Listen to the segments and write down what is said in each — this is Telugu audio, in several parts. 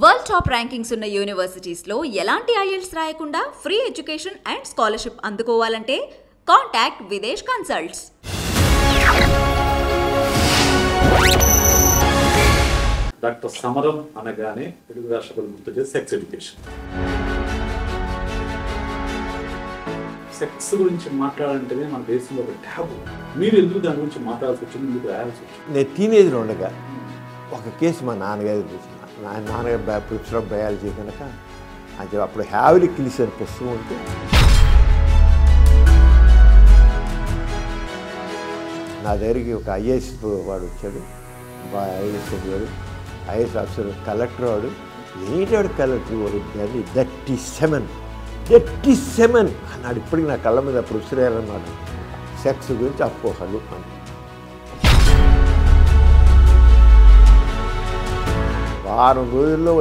వరల్డ్ టాప్ ర్యాంకింగ్స్ ఉన్న యూనివర్సిటీస్లో ఎలాంటి ఐఎల్స్ రాయకుండా ఫ్రీ ఎడ్యుకేషన్ అండ్ స్కాలర్షిప్ అందుకోవాలంటే contact Videsh consults. Doctor Samaram అనగానే తెలుగు రాష్ట్రాలు గుర్తు చేసే సెక్స్ ఎడ్యుకేషన్. సెక్స్ గురించి మాట్లాడాలంటేనే మన దేశంలో ఒక ట్యాబు. మీరు ఎందుకు దాని గురించి మాట్లాడాల్సి వచ్చింది, మీకు రాయాల్సి వచ్చింది? నేను టీనేజ్లో ఉండగా ఒక కేసు మా నాన్నగారు చూసిన. నాన్నగారు ప్రొఫెసర్ ఆఫ్ బయాలజీ కనుక అది అప్పుడు హ్యావీలీ కిల్స్ అనే పుస్తకం ఉంటే నా దగ్గరికి ఒక ఐఏఎస్ వాడు వచ్చాడు. ఐఏఎస్ వాడు ఐఏఎస్ ఆఫీసర్ కలెక్టర్ వాడు. ఏంటాడు కలెక్టర్ వాడు 37 అన్నాడు. ఇప్పటికి నా కళ్ళ మీద ప్రొఫెసర్ అయ్యారన్నమాట. సెక్స్ గురించి అపోహలు అని. వారం రోజుల్లో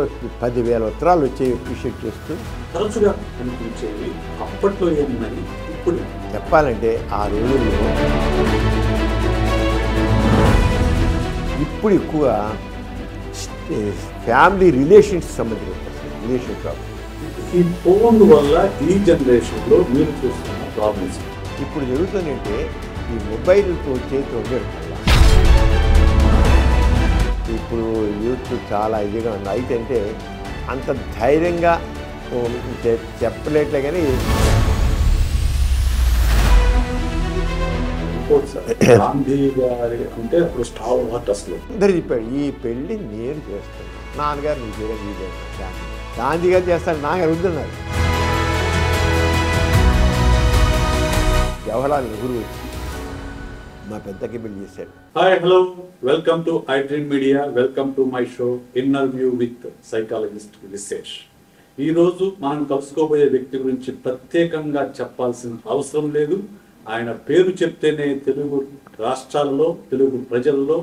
10,000 ఉత్తరాలు వచ్చాయి అప్రిషియేట్ చేస్తూ. తరచుగా కనిపించేవి అప్పట్లో ఏమున్నాయి, ఇప్పుడు చెప్పాలంటే ఆ రోజుల్లో ఇప్పుడు ఎక్కువ ఫ్యామిలీ రిలేషన్స్ సంబంధించిన రిలేషన్షిప్. ఈ ఫోన్ వల్ల ఈ జనరేషన్లో మీరు చూస్తున్న ప్రాబ్లమ్స్ ఇప్పుడు జరుగుతుందంటే ఈ మొబైల్తో చేతి ఉండడం వల్ల ఇప్పుడు యూత్ చాలా ఇదిగా ఉంది. అయితే అంటే అంత ధైర్యంగా చెప్పలేట్లే కానీ గాంధీ గారి అంటే అప్పుడు స్టార్ హార్ట్ అసలు అందరు చెప్పాడు ఈ పెళ్ళి నేను చేస్తాను, నాన్నగారు నీ చేయడం నీ చేస్తాను, గాంధీ గారు చేస్తాను, నాన్నగారు వద్దున్నారు. జవహర్లాల్ నెహ్రూ వచ్చి మా పెద్దకి పెళ్లి చేశాడు. Hi, hello, welcome to I dream media. Welcome to my show inner view with psychologist Vishesh. ఈరోజు మనం కలుసుకోబోయే వ్యక్తి గురించి ప్రత్యేకంగా చెప్పాల్సిన అవసరం లేదు. ఆయన పేరు చెప్తేనే తెలుగు రాష్ట్రాల్లో తెలుగు ప్రజల్లో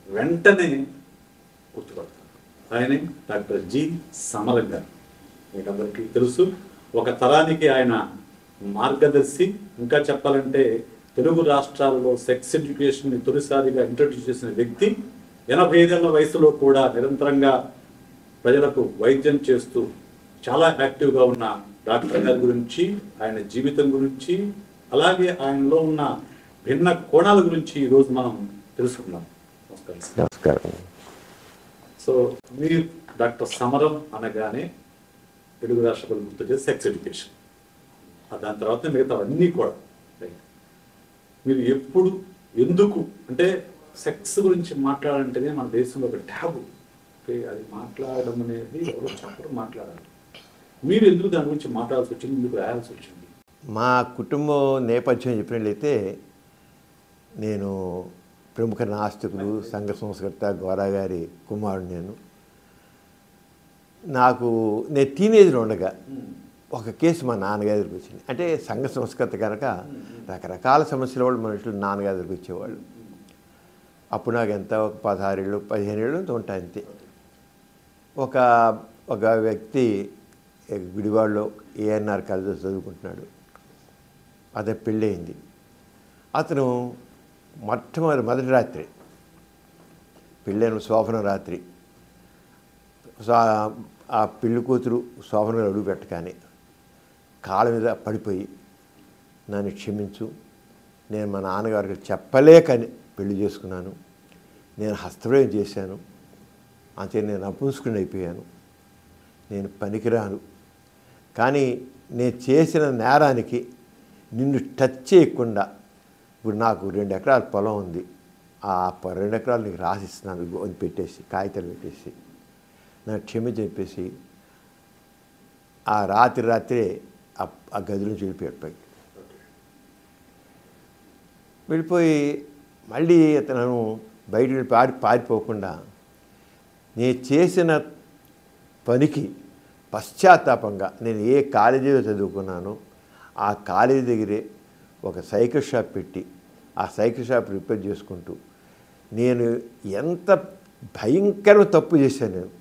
వెంటనే గుర్తుపడతారు. ఆయనే డాక్టర్ జి. సమరం గారు. మీకు అందరికీ తెలుసు, ఒక తరానికి ఆయన మార్గదర్శి. ఇంకా చెప్పాలంటే తెలుగు రాష్ట్రాల్లో సెక్స్ ఎడ్యుకేషన్ని తొలిసారిగా ఇంట్రడ్యూస్ చేసిన వ్యక్తి. 85 ఏళ్ల వయసులో కూడా నిరంతరంగా ప్రజలకు వైద్యం చేస్తూ చాలా యాక్టివ్గా ఉన్న డాక్టర్ గారి గురించి, ఆయన జీవితం గురించి, అలాగే ఆయనలో ఉన్న భిన్న కోణాల గురించి ఈరోజు మనం తెలుసుకుందాం. నమస్కారం. సో మీరు డాక్టర్ సమరం అనగానే తెలుగు రాష్ట్రాలు గుర్తు చేసే సెక్స్ ఎడ్యుకేషన్, దాని తర్వాత మిగతా అన్నీ కూడా. మీరు ఎప్పుడు, ఎందుకు అంటే సెక్స్ గురించి మాట్లాడాలంటేనే మన దేశంలో ఒక ట్యాబు. అది మాట్లాడడం అనేది ఎవరో చెప్పడం మాట్లాడాలి. మీరు ఎందుకు దాని గురించి మాట్లాడాల్సి వచ్చింది, ఎందుకు రాయాల్సి వచ్చింది? మా కుటుంబం నేపథ్యం చెప్పినట్లయితే నేను ప్రముఖ నాస్తికులు, సంఘ సంస్కర్త గోరా గారి కుమారుడు. నేను టీనేజ్లో ఉండగా ఒక కేసు మా నాన్నగారి దగ్గరికి వచ్చింది. అంటే సంఘ సంస్కృత కనుక రకరకాల సమస్యల వాళ్ళు మనుషులు నాన్నగారి దగ్గరికి వచ్చేవాళ్ళు. అప్పుడు నాకు ఎంత ఒక 16 ఏళ్ళు 15 ఏళ్ళు ఉంటాయి అంతే. ఒక వ్యక్తి గుడివాడలో ఏఎన్ఆర్ కాలేజీలో చదువుకుంటున్నాడు. అదే పెళ్ళయింది. అతను మొదటి రాత్రి పెళ్ళైన శోభన రాత్రి ఆ పెళ్లి కూతురు శోభన అడుగు పెట్టగానే కాళ్ళ మీద పడిపోయి నన్ను క్షమించు, నేను మా నాన్నగారికి చెప్పలేకని పెళ్లి చేసుకున్నాను, నేను హస్తప్రయోగం చేశాను, అంతే నేను అపుంసుకుని అయిపోయాను, నేను పనికిరాను, కానీ నేను చేసిన నేరానికి నిన్ను టచ్ చేయకుండా ఇప్పుడు నాకు 2 ఎకరాల పొలం ఉంది, ఆ 2 ఎకరాలు నీకు రాసిస్తున్నాను అని పెట్టేసి కాగితాలు పెట్టేసి నాకు క్షమించి చెప్పేసి ఆ రాత్రే ఆ గది నుంచి వెళ్ళిపోయి మళ్ళీ అతను బయట పారిపోకుండా నేను చేసిన పనికి పశ్చాత్తాపంగా నేను ఏ కాలేజీలో చదువుకున్నానో ఆ కాలేజీ దగ్గరే ఒక సైకిల్ షాప్ పెట్టి ఆ సైకిల్ షాప్ రిపేర్ చేసుకుంటూ నేను ఎంత భయంకర తప్పు చేశాను నేను.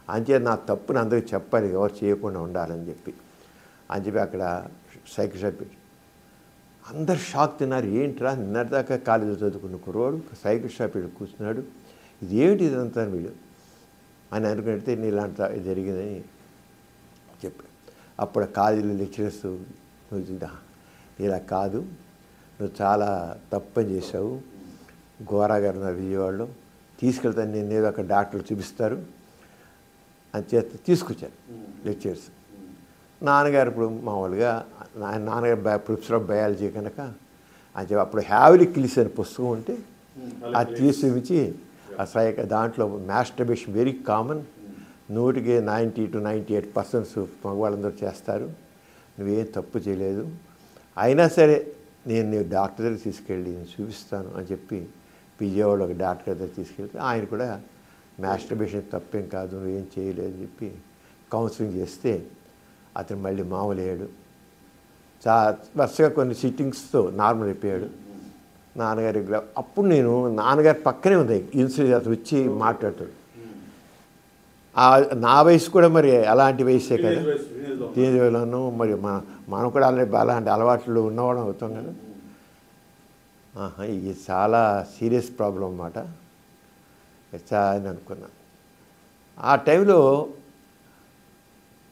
అంతే నా తప్పుని అందరికీ చెప్పాలి, ఎవరు చేయకుండా ఉండాలని చెప్పి అక్కడ సైకిల్ షాప్ పెట్టి అందరు షాక్ తిన్నారు. ఏంట్రా నిన్నటిదాకా కాలేజీలో చదువుకున్న కుర్రోడు సైకిల్ షాప్ పెట్టి కూర్చున్నాడు, ఇది ఏమిటి ఇదంతా వీడు అని అనుకుంటే నేను ఇలాంటి జరిగిందని చెప్పాడు. అప్పుడు కాలేజీలో లెక్చరర్స్ నువ్వు ఇలా కాదు, నువ్వు చాలా తప్పని చేశావు, గోరా గారు నా విజయవాడలో తీసుకెళ్తాను, నేను ఏదో ఒక డాక్టర్లు చూపిస్తారు అని చేత తీసుకొచ్చాను లెక్చర్స్. నాన్నగారు ఇప్పుడు మామూలుగా నాన్నగారు ప్రొఫెసర్ ఆఫ్ బయాలజీ కనుక అని చెప్పి అప్పుడు హ్యావ్లీ కిల్స్ అనే పుస్తకం ఉంటే అది తీసుకొచ్చి అసలు దాంట్లో మాస్టర్బేషన్ వెరీ కామన్, 90 to 98% మగవాళ్ళందరూ చేస్తారు, నువ్వేం తప్పు చేయలేదు, అయినా సరే నేను డాక్టర్ దగ్గర తీసుకెళ్ళి నేను చూపిస్తాను అని చెప్పి విజయవాడ ఒక డాక్టర్ దగ్గర తీసుకెళ్తే ఆయన కూడా మాస్టర్బేషన్ తప్పేం కాదు, నువ్వేం చేయలేదు అని చెప్పి కౌన్సిలింగ్ చేస్తే అతను మళ్ళీ మామూలు అయ్యాడు. వరుసగా కొన్ని సిట్టింగ్స్తో నార్మల్ అయిపోయాడు. నాన్నగారి అప్పుడు నేను నాన్నగారి పక్కనే ఉంది ఇన్సూరెన్స్ అతను వచ్చి మాట్లాడతాడు. నా వయసు కూడా మరి అలాంటి వయసే కదా, టీనేజ్ వయసులోనూ మరి మనం కూడా అలాంటి అలవాట్లు ఉన్నవాళ్ళం అవుతాం కదా. ఇది చాలా సీరియస్ ప్రాబ్లం అన్నమాట అని అనుకున్నాను. ఆ టైంలో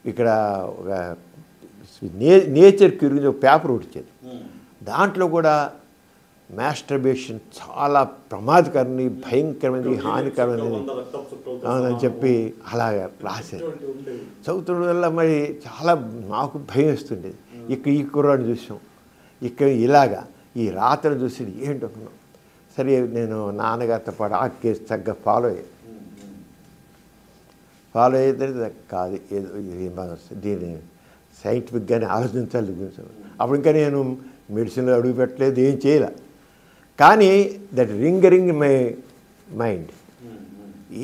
ఇక్కడ ఒక నేచర్ గురించి ఒక పేపర్ వచ్చేది, దాంట్లో కూడా మాస్టర్బేషన్ చాలా ప్రమాదకరమైనది, భయంకరమైనది, హానికరమైనది అని చెప్పి అలాగా రాశారు. చదువుతున్న వల్ల మరి చాలా నాకు భయం వేస్తుండేది. ఈ కుర్రాడిని చూసాం, ఇక్కడ ఇలాగా ఈ రాత్రి చూసి ఏంటనుకున్నాం. సరే నేను నాన్నగారితో పాటు ఆ కేసు తగ్గ ఫాలో అయితే కాదు, ఏదో దీన్ని సైంటిఫిక్గానే ఆలోచించాలి. అప్పుడు ఇంకా నేను మెడిసిన్లో అడుగు పెట్టలేదు, ఏం చేయలే. కానీ దట్ రింగ్ మై మైండ్,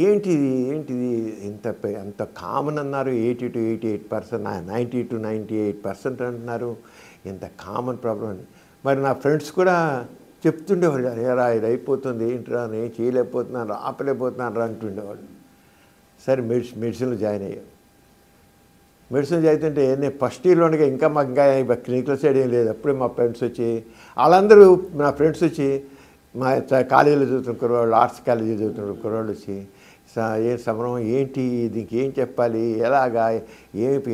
ఏంటిది ఎంత కామన్ అన్నారు, 80 to 88%, 90 to 98% అంటున్నారు, ఇంత కామన్ ప్రాబ్లం అని. మరి నా ఫ్రెండ్స్ కూడా చెప్తుండేవాళ్ళు, అరేరా ఇది అయిపోతుంది, ఏంటిరా నేను చేయలేకపోతున్నాను, ఆపలేకపోతున్నాను రా అంటుండేవాళ్ళు. సరే మెడిసిన్లో జాయిన్ అయ్యాను. మెడిసిన్ చదువుతుంటే నేను ఫస్ట్ ఇయర్లో ఉండగా ఇంకా మాకు ఇంకా క్లినికల్ సైడ్ ఏం లేదు. అప్పుడే మా ఫ్రెండ్స్ వచ్చి వాళ్ళందరూ నా ఫ్రెండ్స్ వచ్చి మా కాలేజీలో చదువుతున్న కుర్రవాళ్ళు, ఆర్ట్స్ కాలేజీలో చదువుతున్న కుర్రవాళ్ళు వచ్చి ఏం సమరం ఏంటి, దీనికి ఏం చెప్పాలి, ఎలాగా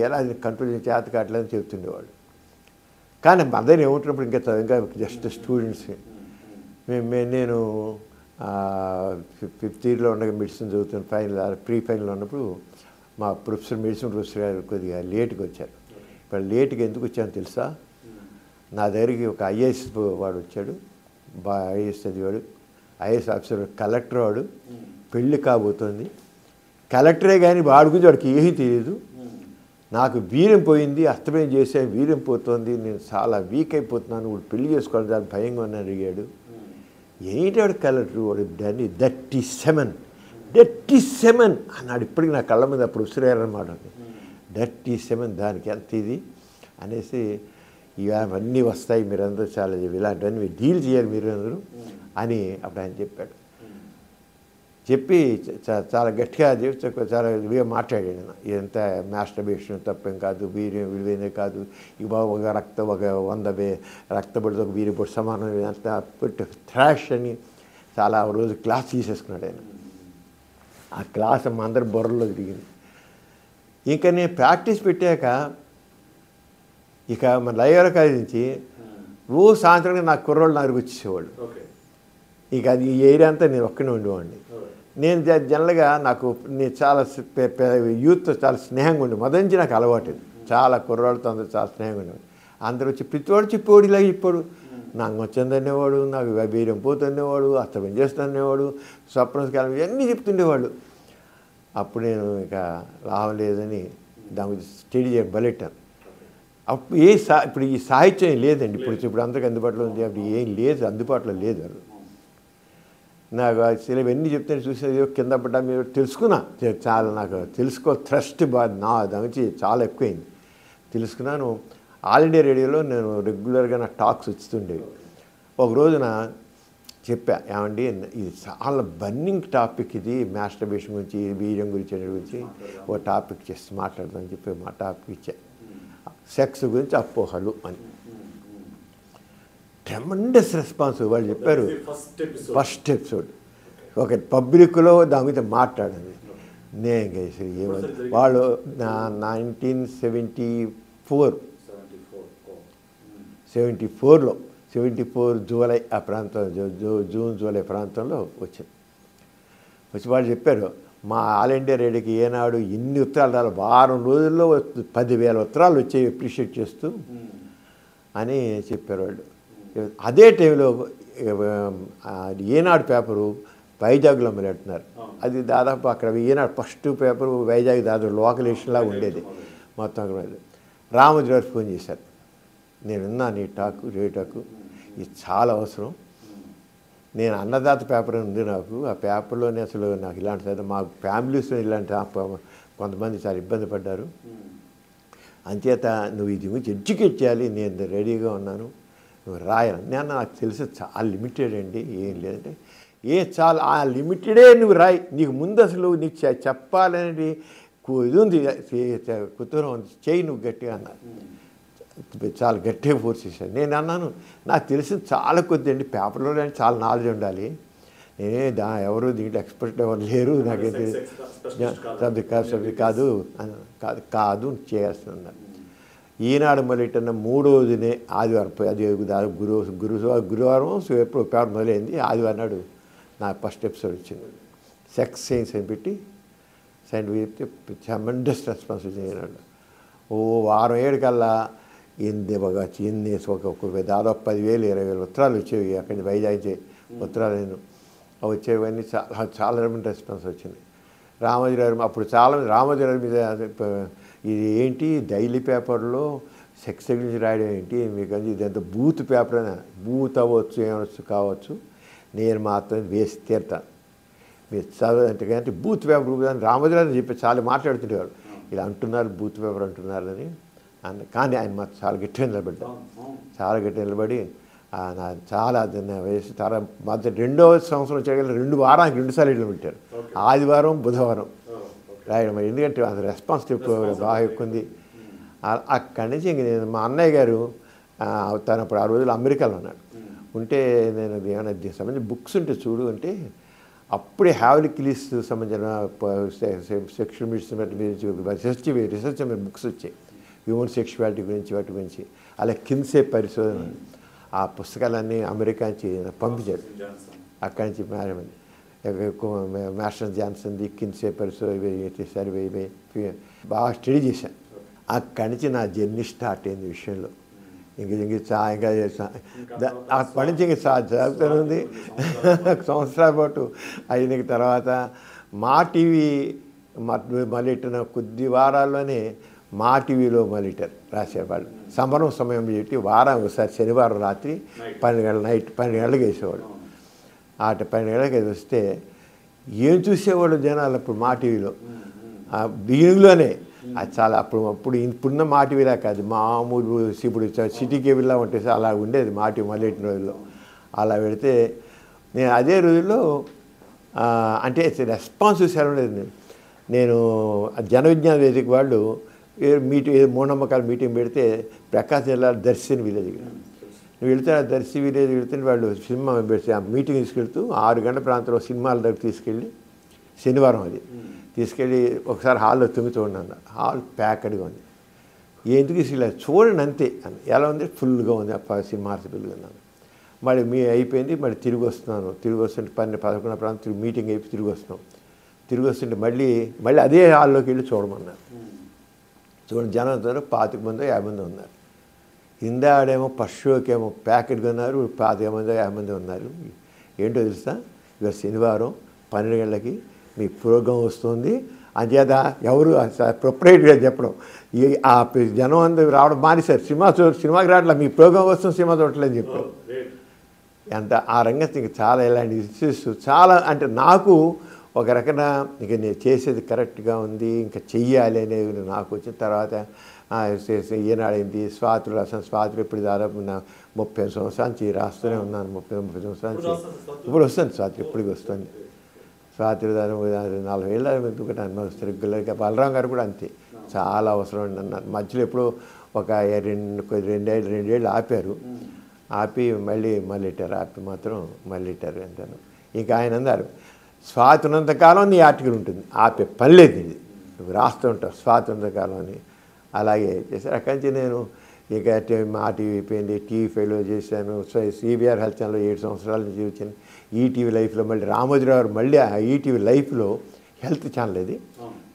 ఎలా కంట్రోల్ చేత కావట్లేదని చెప్తుండేవాళ్ళు. కానీ మదర్ ఏముంటున్నప్పుడు ఇంకా జస్ట్ స్టూడెంట్స్. నేను 5th ఇయర్లో ఉండగా మెడిసిన్ చదువుతున్న ప్రీ ఫైనల్ ఉన్నప్పుడు మా మెడిసిన్ ప్రొఫెసర్ గారు కొద్దిగా లేట్గా వచ్చారు. ఇప్పుడు లేట్గా ఎందుకు వచ్చానో తెలుసా, నా దగ్గరికి ఒక ఐఏఎస్ వాడు వచ్చాడు, ఐఏఎస్ చదివాడు, ఐఏఎస్ ఆఫీసర్, కలెక్టర్ వాడు, పెళ్ళి కాబోతోంది, కలెక్టరే కానీ వాడి గురించి వాడికి ఏమీ తెలియదు. నాకు వీర్యం పోయింది, అస్తమయం చేసే వీర్యం పోతుంది, నేను చాలా వీక్ అయిపోతున్నాను, వాడు పెళ్లి చేసుకోవడం చాలా భయంగా ఉన్నాను అడిగాడు. ఏంటి వాడు కలెక్టర్, వాడు 37 అన్నాడు. ఇప్పటికి నా కళ్ళ మీద అప్పుడు ఉసిరారన్నమాట. 37 దానికి ఎంత ఇది అనేసి, ఇవన్నీ వస్తాయి, మీరందరూ చాలా ఇలాంటివన్నీ మీరు డీల్ చేయాలి మీరు అందరూ అని అప్పుడు ఆయన చెప్పాడు. చెప్పి చాలా గట్టిగా చాలా ఇదిగా మాట్లాడాను. ఇదంతా మాస్టర్బేషన్ తప్పేం కాదు, వీర్యం విలువైనదే కాదు, ఇక ఒక 100 రక్తపడితో ఒక వీర్యం పొడి సమానం, అంతా పెట్టి థ్రాష్ అని చాలా రోజు క్లాస్ తీసేసుకున్నాడు ఆయన. ఆ క్లాస్ మా అందరి బుర్రలో తిరిగింది. ఇంకా నేను ప్రాక్టీస్ పెట్టాక ఇక మన లయోలా కాలేజీ నుంచి రోజు సాయంత్రం నాకు కుర్రోళ్ళు నాకు వచ్చేసేవాళ్ళు. ఇక అది ఈ ఏరియా అంతా నేను ఒక్కనే ఉండేవాడిని. నేను జనరల్గా నేను చాలా యూత్తో చాలా స్నేహంగా ఉండే, మొదటి నుంచి నాకు అలవాటు, చాలా కుర్రాళ్ళతో అందరూ చాలా స్నేహంగా ఉండేవాడు. అందరూ వచ్చి ప్రతివాడు చెప్పేవాడు, ఇలా చెప్పాడు, నాకు వచ్చిందనేవాడు, నాకు వీర్యం పోతుండేవాడు, అస్తమయం చేస్తుండేవాడు, స్వప్నకాలం ఇవన్నీ చెప్తుండేవాళ్ళు. అప్పుడు నేను ఇక లాభం లేదని దాని గురించి స్టడీ చేయడం బలెట్టాను. అప్పుడు ఇప్పుడు ఈ సాహిత్యం లేదండి, ఇప్పుడు అందరికీ అందుబాటులో ఉంది, అప్పుడు ఏం లేదు, అందుబాటులో లేదు. నాకు అసలు ఇవన్నీ చెప్తే చూసేది కింద పడ్డా మీరు తెలుసుకున్నా, చాలా నాకు థ్రస్ట్ దాని నుంచి చాలా ఎక్కువైంది తెలుసుకున్నాను. ఆల్ ఇండియా రేడియోలో నేను రెగ్యులర్గా నా టాక్స్ వస్తుండేవి. ఒక రోజున చెప్పా, ఏమండి ఇది చాలా బర్నింగ్ టాపిక్, ఇది మాస్టర్బేషన్ గురించి, వీర్యం గురించి ఓ టాపిక్ చేసి మాట్లాడదామని చెప్పి మా టాపిక్ ఇచ్చా, సెక్స్ గురించి అపోహలు అని. ట్రెమెండస్ రెస్పాన్స్ వాళ్ళు చెప్పారు. ఫస్ట్ ఎపిసోడ్ ఒక పబ్లిక్లో దాని మీద మాట్లాడండి. నేను చేసి ఏమవుతుంది వాళ్ళు 1974 74 జూలై ఆ ప్రాంతం జూన్ జూలై ప్రాంతంలో వచ్చింది. వచ్చి వాళ్ళు చెప్పారు మా ఆల్ ఇండియా రేడియోకి ఏనాడు ఇన్ని ఉత్తరాలు రాలి వారం రోజుల్లో 10,000 ఉత్తరాలు వచ్చాయి అప్రిషియేట్ చేస్తూ అని చెప్పారు వాళ్ళు. అదే టైంలో ఏనాడు పేపరు వైజాగ్లో మొదలెడుతున్నారు. అది దాదాపు అక్కడ ఈనాడు ఫస్ట్ పేపరు వైజాగ్ దాదాపు లోకల్ ఎడిషన్లా ఉండేది మొత్తం. అక్కడ రామోజీ గారు ఫోన్ చేశారు, నేను విన్నాను ఈ రేడియో టాకు, ఇది చాలా అవసరం. నేను అన్నదాత పేపర్ ఉంది నాకు, ఆ పేపర్లోనే అసలు నాకు ఇలాంటి మా ఫ్యామిలీస్లో ఇలాంటి కొంతమంది చాలా ఇబ్బంది పడ్డారు, అంచేత నువ్వు ఇది గురించి ఎడ్యుకేట్ చేయాలి, నేను రెడీగా ఉన్నాను, నువ్వు రాయాలి. నేను నాకు తెలిసి చాలా లిమిటెడ్ అండి, ఏం లేదంటే చాలా ఆ లిమిటెడే నువ్వు రాయి, నీకు ముందు అసలు నీకు చెప్పాలనేది ఇది ఉంది, కుతూహలం ఉంది, చేయి నువ్వు గట్టిగా అన్నారు. చాలా గట్టిగా ఫోర్స్ చేశాను. నేను అన్నాను నాకు తెలిసిన చాలా కొద్ది అండి, పేపర్లో చాలా నాలెడ్జ్ ఉండాలి, నేనే ఎవరు దీంట్లో ఎక్స్పర్ట్ ఎవరు లేరు, నాకైతే సబ్జెక్ట్ కాదు కాదు చేయాల్సిందన్నారు. ఈనాడు మొదలెట్టిన 3వ దినే ఆదివారం, అది గురువారం ఎప్పుడు పేపర్ మొదలైంది, ఆదివారం నాడు నా ఫస్ట్ ఎపిసోడ్ వచ్చింది. సెక్స్ సైన్స్ అని పెట్టి చెప్తే ట్రెమెండస్ రెస్పాన్స్ వచ్చింది. ఈనాడు వారం 7 కల్లా ఒక దాదాపు 10,000 20,000 ఉత్తరాలు వచ్చేవి అక్కడి నుంచి వైజాగ్ ఉత్తరాలు వచ్చేవన్నీ చాలా రెస్పాన్స్ వచ్చింది. రామోజీ గారు అప్పుడు చాలామంది రామోజీ గారి మీద ఇది ఏంటి డైలీ పేపర్లో సెక్స్ గురించి రాయడం ఏంటి మీకు, ఇదంతా బూత్ పేపర్ అని, బూత్ అవ్వచ్చు ఏమవచ్చు కావచ్చు, నేను మాత్రం వేసి తీరుతాను మీరు చదవంటే కానీ బూత్ పేపర్ అని రామోజీ గారు చెప్పి చాలా మాట్లాడుతుండేవారు, ఇలా అంటున్నారు బూత్ పేపర్ అంటున్నారని. కానీ ఆయన మాత్రం చాలా గట్టిగా నిలబడ్డారు, చాలా గట్టిగా నిలబడి చాలా వయసు చాలా మధ్య 2వ సంవత్సరం వచ్చే 2 వారానికి 2 సార్లు ఇట్లా పెట్టారు, ఆదివారం బుధవారం రాయడం. ఎందుకంటే అది రెస్పాన్స్ బాగా ఎక్కువ ఉంది. అక్కడి నుంచి ఇంక నేను మా అన్నయ్య గారు తను అప్పుడు ఆ రోజులు అమెరికాలో ఉన్నాడు, ఉంటే నేను ఏమైనా దీనికి సంబంధించిన బుక్స్ ఉంటే చూడు అంటే అప్పుడే హ్యావ్లీ కిలీస్ సంబంధించిన సెక్షువల్ రీసెర్చ్ బుక్స్ వచ్చాయి, హ్యూమన్ సెక్షువాలిటీ గురించి వాటి గురించి. అలా కిన్సే పరిశోధన ఆ పుస్తకాలన్నీ అమెరికా నుంచి పంపించారు. అక్కడి నుంచి మాస్టర్ జాన్సన్ది కిన్సే పరిశోధన బాగా స్టడీ చేశాను. అక్కడి నుంచి నా జర్నీ స్టార్ట్ అయింది విషయంలో. ఇంకా అప్పటి నుంచి ఇంకా జరుగుతూనే ఉంది. సంవత్సరాల పాటు అయిన తర్వాత మా టీవీ మొదలెట్టిన కొద్ది వారాల్లోనే మా టీవీలో మొదలెట్టారు రాసేవాళ్ళు. సంబరం సమయం పెట్టి వారం ఒకసారి శనివారం రాత్రి 12 గంటలకు వేసేవాళ్ళు. 12 గంటలకు వస్తే ఏం చూసేవాళ్ళు జనాలు అప్పుడు మా టీవీలో బిగినింగ్లోనే. అది చాలా ఇప్పుడున్న మా టీవీలా కాదు, మామూలు ఇప్పుడు సిటీ కేబుల్లా ఉంటుంది, అలా ఉండేది మా టీవీ మొదలెట్టిన రోజుల్లో. అలా పెడితే నేను అదే రోజుల్లో అంటే రెస్పాన్స్ చూసేలా ఉండేది. నేను జన విజ్ఞాన వేదిక వాళ్ళు మూఢనమ్మకాల మీటింగ్ పెడితే ప్రకాశం జిల్లా దర్శిని విలేజ్ నువ్వు వెళ్తే దర్శి విలేజ్ వెళ్తే వాళ్ళు సినిమా పెడితే ఆ మీటింగ్ తీసుకెళ్తూ 6 గంటల ప్రాంతంలో సినిమాల దగ్గర తీసుకెళ్ళి శనివారం అది తీసుకెళ్ళి ఒకసారి హాల్లో తొంగి చూడండి, హాల్ ప్యాక్డ్గా ఉంది, ఎందుకు ఇలా చూడండి అంతే అని. ఎలా ఉంది, ఫుల్గా ఉంది సినిమా పిల్లలు అన్నాను. మరి అయిపోయింది, మరి తిరిగి వస్తున్నాను. తిరిగి వస్తుంటే 11 ప్రాంతం మీటింగ్ అయిపోయి తిరిగి వస్తుంటే మళ్ళీ అదే హాల్లోకి వెళ్ళి చూడమన్నారు. చూడండి జనం 25 మంది 50 మంది ఉన్నారు. ఇందాడేమో ఫస్ట్ షోకేమో ప్యాకెట్గా ఉన్నారు, 25 మంది 50 మంది ఉన్నారు. ఏంటో తెలుసా, ఇవాళ శనివారం 12 గంటలకి మీ ప్రోగ్రాం వస్తుంది, అంచేత ఎవరు ప్రొపరేటర్గా చెప్పడం ఆ జనం అందరూ రావడం మానేశారు, సినిమాకి రావట్లేదు, మీ ప్రోగ్రాం వస్తుంది సినిమా చూడట్లేదని చెప్పారు. ఎంత ఆ రంగం చాలా ఇలాంటి ఇష్యూస్ చాలా, అంటే నాకు ఒక రకంగా ఇక నేను చేసేది కరెక్ట్గా ఉంది, ఇంకా చెయ్యాలి అనేది నాకు వచ్చిన తర్వాత ఈనాడైంది స్వాతులు రాసాను. స్వాతులు ఇప్పుడు దాదాపు 30 సంవత్సరాల నుంచి రాస్తూనే ఉన్నాను. 30 సంవత్సరాల నుంచి ఇప్పుడు వస్తుంది స్వాతి, ఇప్పటికి వస్తుంది స్వాతులు దాదాపు 40 ఏళ్ళ ఎందుకంటే రెగ్యులర్గా. బలరాం గారు కూడా అంతే, చాలా అవసరం అన్నారు. మధ్యలో ఎప్పుడో ఒక 2 ఏళ్ళు ఆపారు, ఆపి మళ్ళీ ఇట్టారు, ఆపి మాత్రం మళ్ళీ ఇట్టారు అంటాను. ఇంకా ఆయన అన్నారు స్వాతి ఉన్నంతకాలం నీ ఆర్టికల్ ఉంటుంది, ఆపే పని లేదు ఇది, నువ్వు రాస్తూ ఉంటావు స్వాతి ఉన్నంతకాలం అని. అలాగే చేశారు. అక్కడి నుంచి నేను ఇక మా టీవీ అయిపోయింది, టీవీ ఫైవ్లో చేశాను, సిబిఆర్ హెల్త్ ఛానల్లో 7 సంవత్సరాల నుంచి వచ్చాను. ఈటీవీ లైఫ్లో మళ్ళీ రామోజీరావు గారు మళ్ళీ ఆ ఈటీవీ లైఫ్లో హెల్త్ ఛానల్ ఇది,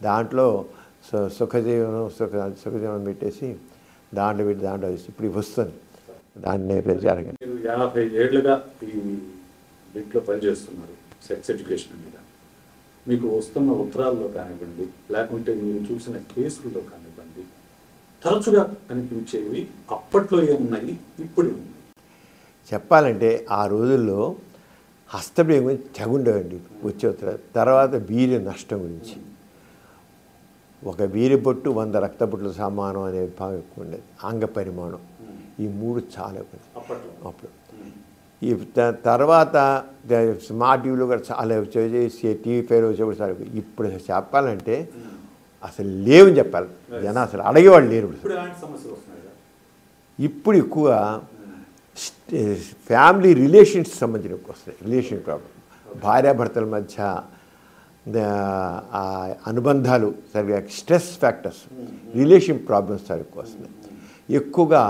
దాంట్లో సుఖజీవనం పెట్టేసి దాంట్లో ఇప్పుడు వస్తుంది దాన్ని జరగదు. మీరు 50 ఏళ్ళుగా ఈ దీంట్లో పనిచేస్తున్నారు సెక్స్ ఎడ్యుకేషన్ మీద. మీకు వస్తున్న ఉత్తరాల్లో కానివ్వండి, లేకుంటే మీరు చూసిన కేసుల్లో కానివ్వండి, తరచుగా కనిపించేవి అప్పట్లో ఏమున్నాయి, ఇప్పుడు ఏమున్నాయి? చెప్పాలంటే ఆ రోజుల్లో హస్తప్రియం గురించి తెగుండేవండి వచ్చే ఉత్తరాలు. తర్వాత వీర్య నష్టం గురించి, ఒక వీర్య బొట్టు 100 రక్తబొట్లు సమానం అనే భావం ఎక్కువ ఉండేది. అంగ పరిమాణం, ఈ 3 చాలా ఎక్కువ అప్పుడు. ఈ తర్వాత స్మార్ట్ టీవీలో కూడా చాలా వచ్చేసి, టీవీ ఫైవ్లో వచ్చేప్పుడు చాలా. ఇప్పుడు చెప్పాలంటే అసలు లేవని చెప్పాలి, జనం అసలు అడిగేవాళ్ళు లేరు. ఇప్పుడు ఎక్కువగా ఫ్యామిలీ రిలేషన్స్ సంబంధించిన ఎక్కువ వస్తాయి. రిలేషన్ ప్రాబ్లం, భార్యాభర్తల మధ్య అనుబంధాలు సరిగా, స్ట్రెస్ ఫ్యాక్టర్స్, రిలేషన్ ప్రాబ్లమ్స్ చాలా ఎక్కువ వస్తున్నాయి. ఎక్కువగా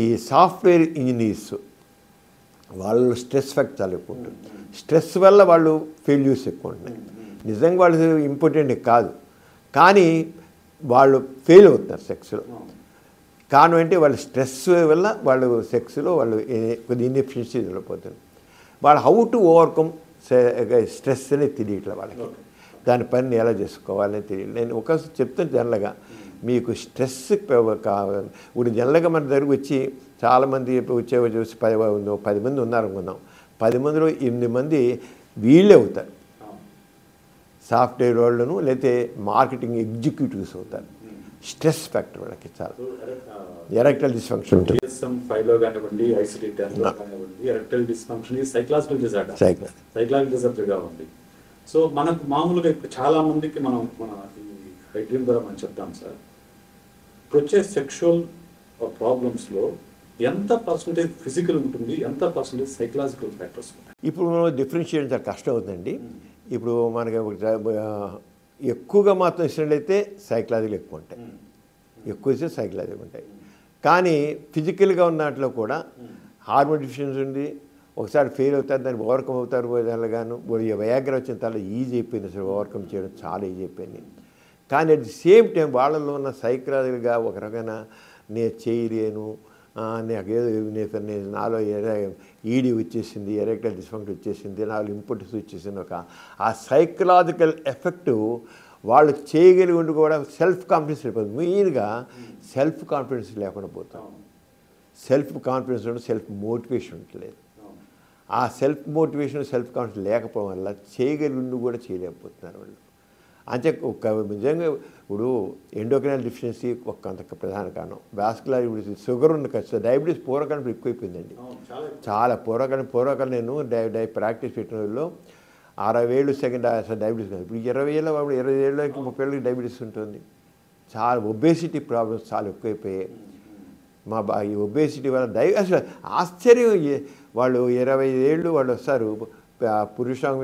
ఈ సాఫ్ట్వేర్ ఇంజనీర్స్ వాళ్ళు స్ట్రెస్ ఫ్యాక్టర్ చాలా ఎక్కువ ఉంటుంది. స్ట్రెస్ వల్ల వాళ్ళు ఫెయిల్యూర్స్ ఎక్కువ ఉంటున్నాయి. నిజంగా వాళ్ళు ఇంపార్టెంట్ కాదు, కానీ వాళ్ళు ఫెయిల్ అవుతున్నారు సెక్స్లో. కారణం అంటే వాళ్ళ స్ట్రెస్ వల్ల వాళ్ళు సెక్స్లో వాళ్ళు కొద్ది ఇన్ఎఫిషియన్సీ వెళ్ళిపోతుంది. వాళ్ళు హౌ టు ఓవర్కమ్ స్ట్రెస్ అనేది తెలియట్లే వాళ్ళకి, దాని పనిని ఎలా చేసుకోవాలని తెలియదు. నేను ఒక చెప్తాను జనరల్గా, మీకు స్ట్రెస్ కావాలి. ఇప్పుడు జనరల్గా మన దగ్గరకు వచ్చి చాలామంది చూసి 10 మంది ఉన్నారు అనుకుందాం, 10 మందిలో 8 మంది వీళ్ళే అవుతారు, సాఫ్ట్వేర్ వాళ్ళను లేకపోతే మార్కెటింగ్ ఎగ్జిక్యూటివ్స్ అవుతారు. స్ట్రెస్ ఫ్యాక్టర్ వాళ్ళకి చాలా, ఎరెక్టైల్ డిస్ఫంక్షన్ ఉంటుంది. ఫైవ్లో కానివ్వండి, ICD-10లో కానివ్వండి, ఎరెక్టైల్ డిస్ఫంక్షన్ సైకలాజికల్ డిజార్డర్గా ఉంది. సో మనకు మామూలుగా ఇప్పుడు చాలా మందికి మన ఈ డ్రీమ్ ద్వారా మనం చెప్తాం సార్, ఇప్పుడు వచ్చే సెక్షువల్ ప్రాబ్లమ్స్లో ఎంత పర్సంటేజ్ ఫిజికల్ ఉంటుంది, ఎంత పర్సంటేజ్ సైకలాజికల్ ఫ్యాక్టర్స్ ఉంటాయి? ఇప్పుడు మనం డిఫరెన్షియేట్ చాలా కష్టం అవుతుందండి. ఇప్పుడు మనకి ఎక్కువగా మాత్రం ఇచ్చినట్లయితే సైకలాజికల్ ఎక్కువ ఉంటాయి, ఎక్కువ ఇస్తే సైకలాజికల్ ఉంటాయి. కానీ ఫిజికల్గా ఉన్న దాంట్లో కూడా హార్మోన్ డిఫిషియన్సీ ఉంది, ఒకసారి ఫెయిల్ అవుతారు, దాన్ని ఓవర్కమ్ అవుతారు. దానిగాను వయాగ్ర వచ్చిన తర్వాత ఈజీ అయిపోయింది, అసలు ఓవర్కమ్ చేయడం చాలా ఈజీ అయిపోయింది. కానీ అట్ ది సేమ్ టైం వాళ్ళలో ఉన్న సైకలాజికల్గా ఒక రకమైన నేను చేయలేను, నాలో ఈడీ వచ్చేసింది, ఎరెక్టైల్ డిస్ఫంక్షన్ వచ్చేసింది, నాలో ఇంపార్టెన్స్ వచ్చేసింది, ఆ సైకలాజికల్ ఎఫెక్టు వాళ్ళు చేయగలిగి ఉండి కూడా సెల్ఫ్ కాన్ఫిడెన్స్ అయిపోతుంది. మెయిన్గా సెల్ఫ్ కాన్ఫిడెన్స్ లేకుండా పోతాం. సెల్ఫ్ కాన్ఫిడెన్స్ ఉంటే సెల్ఫ్ మోటివేషన్ ఉండలేదు. ఆ సెల్ఫ్ మోటివేషన్, సెల్ఫ్ కాన్ఫిడెన్స్ లేకపోవడం వల్ల చేయగలిగి ఉండి కూడా చేయలేకపోతున్నారు వాళ్ళు. అంటే ఒక నిజంగా ఇప్పుడు ఎండోక్రైనల్ డెఫిషియన్సీ కొంత ప్రధాన కారణం. వాస్కులర్ షుగర్ ఉన్న ఖచ్చితంగా డయాబెటీస్ పూర్వకాలం ఎక్కువైపోయిందండి, చాలా పూర్వకాలం నేను ప్రాక్టీస్ పెట్టిన వాళ్ళు 60 ఏళ్ళు సెకండ్ అసలు డయాబెటీస్ కాదు. ఇప్పుడు 20 ఏళ్ళ 20 ఏళ్ళకి 30 ఏళ్ళకి డయాబెటీస్ ఉంటుంది. చాలా ఒబేసిటీ ప్రాబ్లమ్స్ చాలా ఎక్కువైపోయాయి. ఈ ఒబేసిటీ వల్ల అసలు ఆశ్చర్యం, వాళ్ళు 25 ఏళ్ళు వాళ్ళు వస్తారు, పురుషాంగ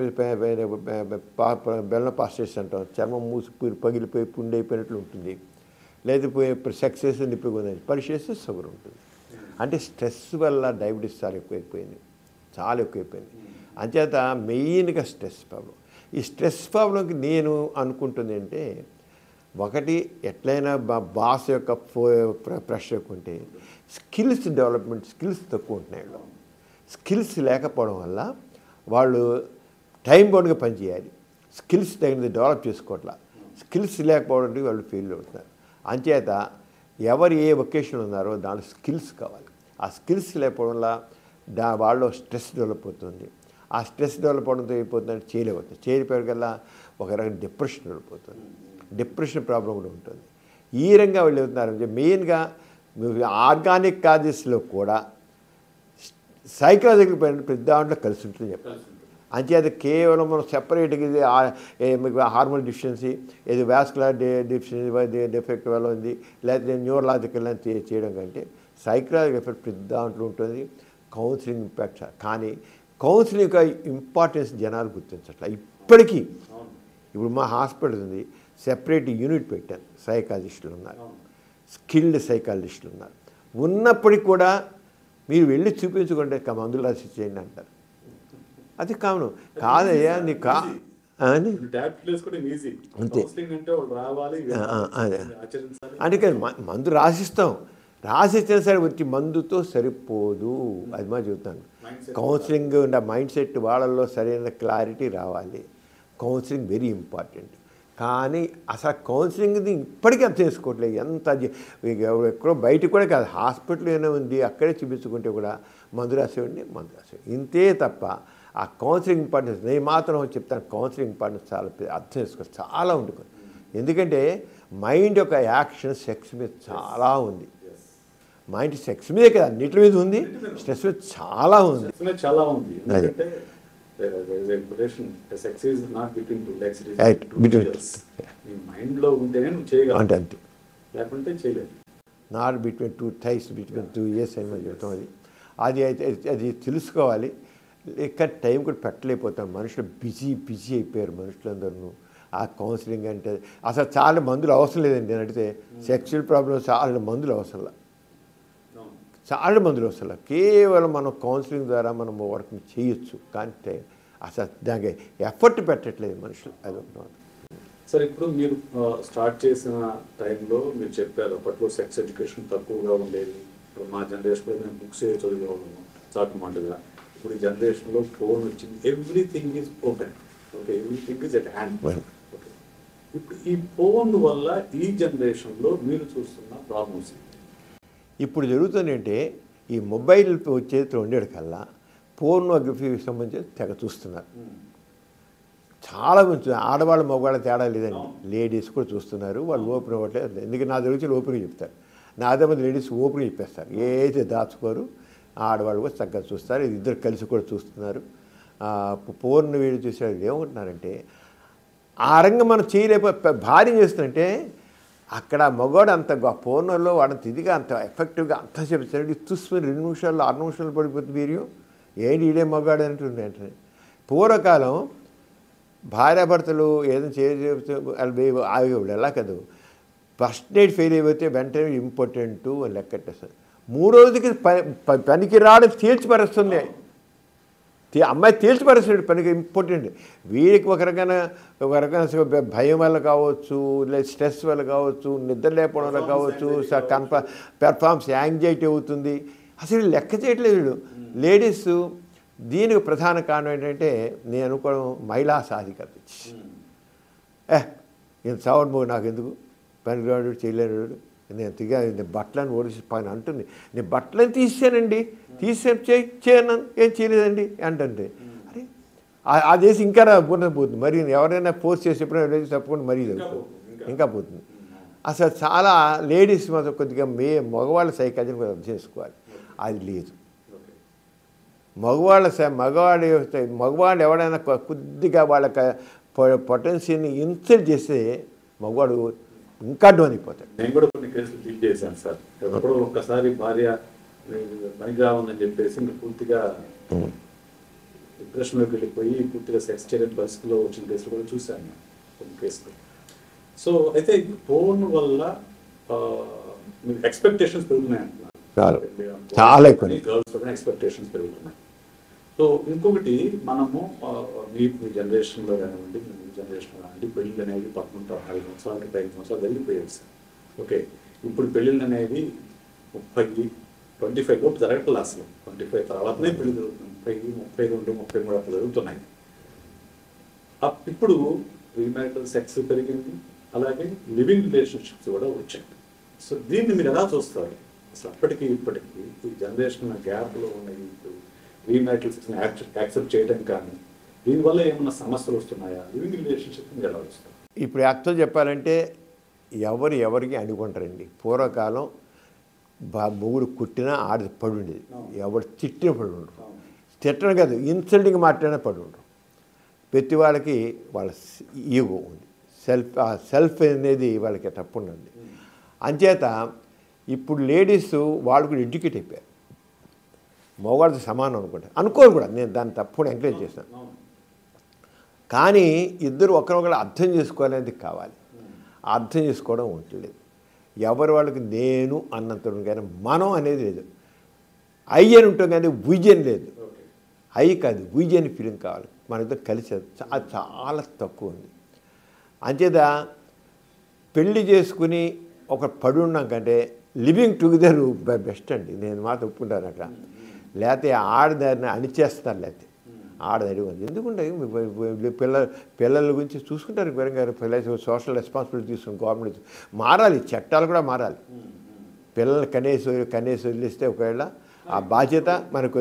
బెల్లం పాస్టేషన్ అంటాం, చర్మం మూసి పగిలిపోయి పుండి అయిపోయినట్లు ఉంటుంది, లేదా సెక్స్ చేసి నిప్పుకుంది, పరీక్ష చేస్తే షుగర్ ఉంటుంది. అంటే స్ట్రెస్ వల్ల డయాబెటీస్ చాలా ఎక్కువైపోయింది, చాలా ఎక్కువైపోయింది. అంచేత మెయిన్గా స్ట్రెస్ ప్రాబ్లం. ఈ స్ట్రెస్ ప్రాబ్లంకి నేను అనుకుంటుంది అంటే, ఒకటి ఎట్లయినా బాస్ యొక్క ప్రెషర్ ఎక్కువ ఉంటే స్కిల్స్ డెవలప్మెంట్, స్కిల్స్ తక్కువ ఉంటున్నాయి. స్కిల్స్ లేకపోవడం వల్ల వాళ్ళు టైం బౌండ్గా పనిచేయాలి, స్కిల్స్ తగినది డెవలప్ చేసుకోవట్లా. స్కిల్స్ లేకపోవడానికి వాళ్ళు ఫెయిల్ అవుతున్నారు. అంచేత ఎవరు ఏ వొకేషన్ ఉన్నారో దాంట్లో స్కిల్స్ కావాలి. ఆ స్కిల్స్ లేకపోవడం వల్ల వాళ్ళు స్ట్రెస్ డెవలప్ అవుతుంది. ఆ స్ట్రెస్ డెవలప్ అవడంతో అయిపోతుందంటే చేయలేకపోతుంది. చేయలేకపోయేకల్లా ఒక రకమైన డిప్రెషన్ డెవలప్ అవుతుంది, డిప్రెషన్ ప్రాబ్లం కూడా ఉంటుంది. ఈ రకంగా వాళ్ళు అవుతున్నారంటే మెయిన్గా ఆర్గానిక్ కాజెస్లో కూడా సైకలాజికల్ ప్రతి దాంట్లో కలిసి ఉంటుంది చెప్పాలి. అంచేది కేవలం మనం సెపరేట్గా ఇది మీకు హార్మోన్ డిఫిషియన్సీ, ఇది వాస్కులర్ డిఫిషియన్సీ డిఫెక్ట్ వల్ల ఉంది, లేకపోతే న్యూరలాజికల్ అని చేయడం కంటే సైకలాజికల్ ఎఫెక్ట్ ప్రతి దాంట్లో ఉంటుంది, కౌన్సిలింగ్ ఇంపాక్ట్. కానీ కౌన్సిలింగ్ యొక్క ఇంపార్టెన్స్ జనాలు గుర్తించట్ల ఇప్పటికీ. ఇప్పుడు మా హాస్పిటల్ ఉంది, సెపరేట్ యూనిట్ పెట్టాను, సైకాలజిస్టులు ఉన్నారు, స్కిల్డ్ సైకాలజిస్టులు ఉన్నారు. ఉన్నప్పటికీ కూడా మీరు వెళ్ళి చూపించుకుంటే మందులు రాసి చేయండి అంటారు. అది కావును కాదయ్యా నీకు అని అంతే. అందుకని మందు రాసిస్తాం, రాసిచ్చిన సరే వచ్చి మందుతో సరిపోదు. అది మా చెబుతాను. కౌన్సిలింగ్ మైండ్ సెట్ వాళ్ళల్లో సరైన క్లారిటీ రావాలి. Counselling very important. కానీ అసలు కౌన్సిలింగ్ని ఇప్పటికీ అర్థం చేసుకోవట్లేదు. ఎంత ఎక్కడో బయట కూడా కాదు, హాస్పిటల్ ఏమైనా ఉంది అక్కడే చూపించుకుంటే కూడా మందు రాసేవాడిని, ఇంతే తప్ప ఆ కౌన్సిలింగ్ ఇంపార్టెన్స్ నేను మాత్రం చెప్తాను. కౌన్సిలింగ్ ఇంపార్టెన్స్ చాలా అర్థం చేసుకోవాలి, చాలా ఉంటుంది. ఎందుకంటే మైండ్ యొక్క యాక్షన్ సెక్స్ మీద చాలా ఉంది. మైండ్ సెక్స్ మీదే కదా, అన్నిటి మీద ఉంది, స్ట్రెస్ మీద చాలా ఉంది. Not between 2 thighs, between 2 years అని చెప్తాం. అది అది తెలుసుకోవాలి. ఇక్కడ టైం కూడా పెట్టలేకపోతాం. మనుషులు బిజీ అయిపోయారు మనుషులందరూ. ఆ కౌన్సిలింగ్ అంటే అసలు చాలా మందులు అవసరం లేదండి. నేను అడిగితే సెక్చువల్ ప్రాబ్లమ్స్ చాలా మందులు అవసరం, చాలా మందులు అవసరం. కేవలం మనం కౌన్సిలింగ్ ద్వారా మనం వర్క్ చేయొచ్చు. కానీ అసలు దానికి ఎఫర్ట్ పెట్టట్లేదు మనుషులు. అది ఒకటి. సార్, ఇప్పుడు మీరు స్టార్ట్ చేసిన టైంలో మీరు చెప్పారు అప్పట్లో సెక్స్ ఎడ్యుకేషన్ తక్కువగా ఉండేది. ఇప్పుడు మా జనరేషన్లో మేము బుక్స్ చదివేవాళ్ళము చాటుమాటగా. ఇప్పుడు ఈ జనరేషన్లో ఫోన్ వచ్చింది, everything is open. Okay, everything is at hand. Okay, ఇప్పుడు ఈ ఫోన్ వల్ల ఈ జనరేషన్లో మీరు చూస్తున్న ప్రాబ్లమ్స్ ఇప్పుడు జరుగుతుందంటే ఈ మొబైల్ వచ్చేది ఉండేది కల్లా పోర్నోగ్రఫీకి సంబంధించి తెగ చూస్తున్నారు. చాలా మంచి ఆడవాళ్ళు మగవాళ్ళ తేడా లేదండి. లేడీస్ కూడా చూస్తున్నారు. వాళ్ళు ఓపెన్ అవ్వట్లేదు. ఎందుకంటే నా దగ్గర ఓపెన్గా చెప్తారు. నా అదే మంది లేడీస్ ఓపెన్గా చెప్పేస్తారు. ఏదైతే దాచుకోరు. ఆడవాళ్ళు కూడా చక్కగా చూస్తారు. ఇద్దరు కలిసి కూడా చూస్తున్నారు. పోర్న్ వీడియో చూసేవాళ్ళు ఏమంటున్నారంటే ఆ రంగం మనం చేయలేకపోతే భార్య చేస్తుందంటే అక్కడ మగవాడు అంత పోర్నర్లో వాడంత ఇదిగా అంత ఎఫెక్టివ్గా అంత చెప్తాడు. చూసుకుని 2 నిమిషాలు 6 నిమిషాలు పడిపోతుంది వీడియో. ఏంటి ఈడే మగవాడు అంటుంది వెంటనే. పూర్వకాలం భార్యాభర్తలు ఏదైనా ఆగేవాడు. ఎలా కాదు, ఫస్ట్ నైట్ ఫెయిల్ అయిపోతే వెంటనే ఇంపార్టెంట్ అని లెక్కట్టేస్తారు. 3వ రోజుకి పనికి రావడం తేల్చిపరుస్తుంది. అమ్మాయి తేల్చిపరుస్తాడు పనికి ఇంపార్టెంట్. వీడికి ఒక రకమైన భయం వల్ల కావచ్చు, లేదా స్ట్రెస్ వల్ల కావచ్చు, నిద్ర లేకపోవడం వల్ల కావచ్చు, పెర్ఫార్మెన్స్ యాంగ్జైటీ అవుతుంది. అసలు లెక్క చేయట్లేదు వీడు. లేడీస్ దీనికి ప్రధాన కారణం ఏంటంటే నేను అనుకోవడం మహిళా సాధికారత. నేను సావర్మోగు నాకు ఎందుకు పనికిరాడు చేయలేడు, నేను బట్టలను ఓడిసి పని అంటుంది. నేను బట్టలను తీసానండి, చేయను, ఏం చేయలేదండి అంటుంది. అరే ఆ దేశం ఇంకా పోతుంది. మరి ఎవరైనా ఫోర్స్ చేసేప్పుడు తప్పకుండా మరీ ఇంకా పోతుంది. అసలు చాలా లేడీస్ మాత్రం కొద్దిగా మగవాళ్ళ సైకాలజీని కూడా అర్థం చేసుకోవాలి. అది లేదు. మగవాళ్ళు ఎవడైనా కొద్దిగా వాళ్ళ పొటెన్షియల్ని ఇన్సల్ట్ చేస్తే మగవాడు ఇంకా డౌన్ అయిపోతాడు. నేను కూడా కొన్ని కేసులు డీల్ చేశాను సార్. ఎప్పుడో ఒక్కసారి భార్య పనికిరా ఉందని చెప్పేసి ఇంకా పూర్తిగా డిప్రెషన్లోకి వెళ్ళిపోయి పూర్తిగా సెక్స్ చేయని పరిస్థితిలో వచ్చిన కేసులు కూడా చూశాను కొన్ని కేసులు. సో అయితే ఫోన్ వల్ల మీకు ఎక్స్పెక్టేషన్స్ పెరుగుతున్నాయి అంటున్నారు. చాలా ఎక్కువ గర్ల్స్ ఎక్స్పెక్టేషన్స్ పెరుగుతున్నాయి. సో ఇంకొకటి మనము మీ జనరేషన్లో కానివ్వండి, మీ జనరేషన్లో కానివ్వండి, పెళ్ళిళ్ళు అనేవి 11, 15 సంవత్సరాలు 5 సంవత్సరాలు వెళ్ళిపోయాయి సార్. ఓకే, ఇప్పుడు పెళ్ళిళ్ళు అనేవి 30, 25 లోపు జరగట్లేదు. అసలు 25 తర్వాతనే పెళ్లి జరుగుతుంది. 30, 32, 33 అట్లా జరుగుతున్నాయి. ఇప్పుడు ప్రీమ్యారిటల్ సెక్స్ పెరిగింది, అలాగే లివింగ్ రిలేషన్షిప్స్ కూడా వచ్చాయి. సో దీన్ని మీరు ఎలా చూస్తారు? అసలు అప్పటికి ఇప్పటికీ ఈ జనరేషన్ గ్యాప్లో ఉన్న ప్రీమ్యారిటల్ సెక్స్ని యాక్సెప్ట్ చేయడం కానీ దీనివల్ల ఏమన్నా సమస్యలు వస్తున్నాయా? లివింగ్ రిలేషన్షిప్ ఎలా వస్తాయి? ఇప్పుడు యాక్చువల్ చెప్పాలంటే ఎవరికి అనుకుంటారండి. పూర్వకాలం మొగుడు కుట్టినా ఆడి పడి ఉండేది, ఎవరు తిట్టిన పడి ఉండరు. తిట్టడం కాదు, ఇన్సల్టింగ్ మాట్లాడినా పడి ఉండరు. ప్రతి వాళ్ళకి వాళ్ళ ఈగో ఉంది, సెల్ఫ్ అనేది వాళ్ళకి తప్పు ఉన్నది. అంచేత ఇప్పుడు లేడీస్ వాళ్ళు కూడా ఎడ్యుకేట్ అయిపోయారు. మగవాడితో సమానం అనుకుంటా, అనుకోరు కూడా, నేను దాన్ని తప్పకుండా ఎంకరేజ్ చేస్తాను. కానీ ఇద్దరు ఒకరొకరు అర్థం చేసుకోవాలనేది కావాలి. అర్థం చేసుకోవడం ఉండలేదు. ఎవరి వాళ్ళకి నేను అన్నంత కానీ మనం అనేది లేదు. ఐ అని ఉంటాం కానీ ఉజ్ అని లేదు. ఐ కాదు ఉజ్ అని ఫీలింగ్ కావాలి. మనతో కలిసి అది చాలా తక్కువ ఉంది. అంచేత పెళ్లి చేసుకుని ఒక పడి ఉన్నాం కంటే లివింగ్ టుగెదర్ బెస్ట్ అండి. నేను మాత్రం ఒప్పుకుంటాను అక్కడ. లేకపోతే ఆడదారిని అణిచేస్తారు, లేకపోతే ఆడదారి ఎందుకుంటే పిల్లల గురించి చూసుకుంటారు. పిల్లలు సోషల్ రెస్పాన్సిబిలిటీ తీసుకుని గవర్నమెంట్ మారాలి, చట్టాలు కూడా మారాలి. పిల్లలు కనేసి వదిలిస్తే ఒకవేళ ఆ బాధ్యత మనకు.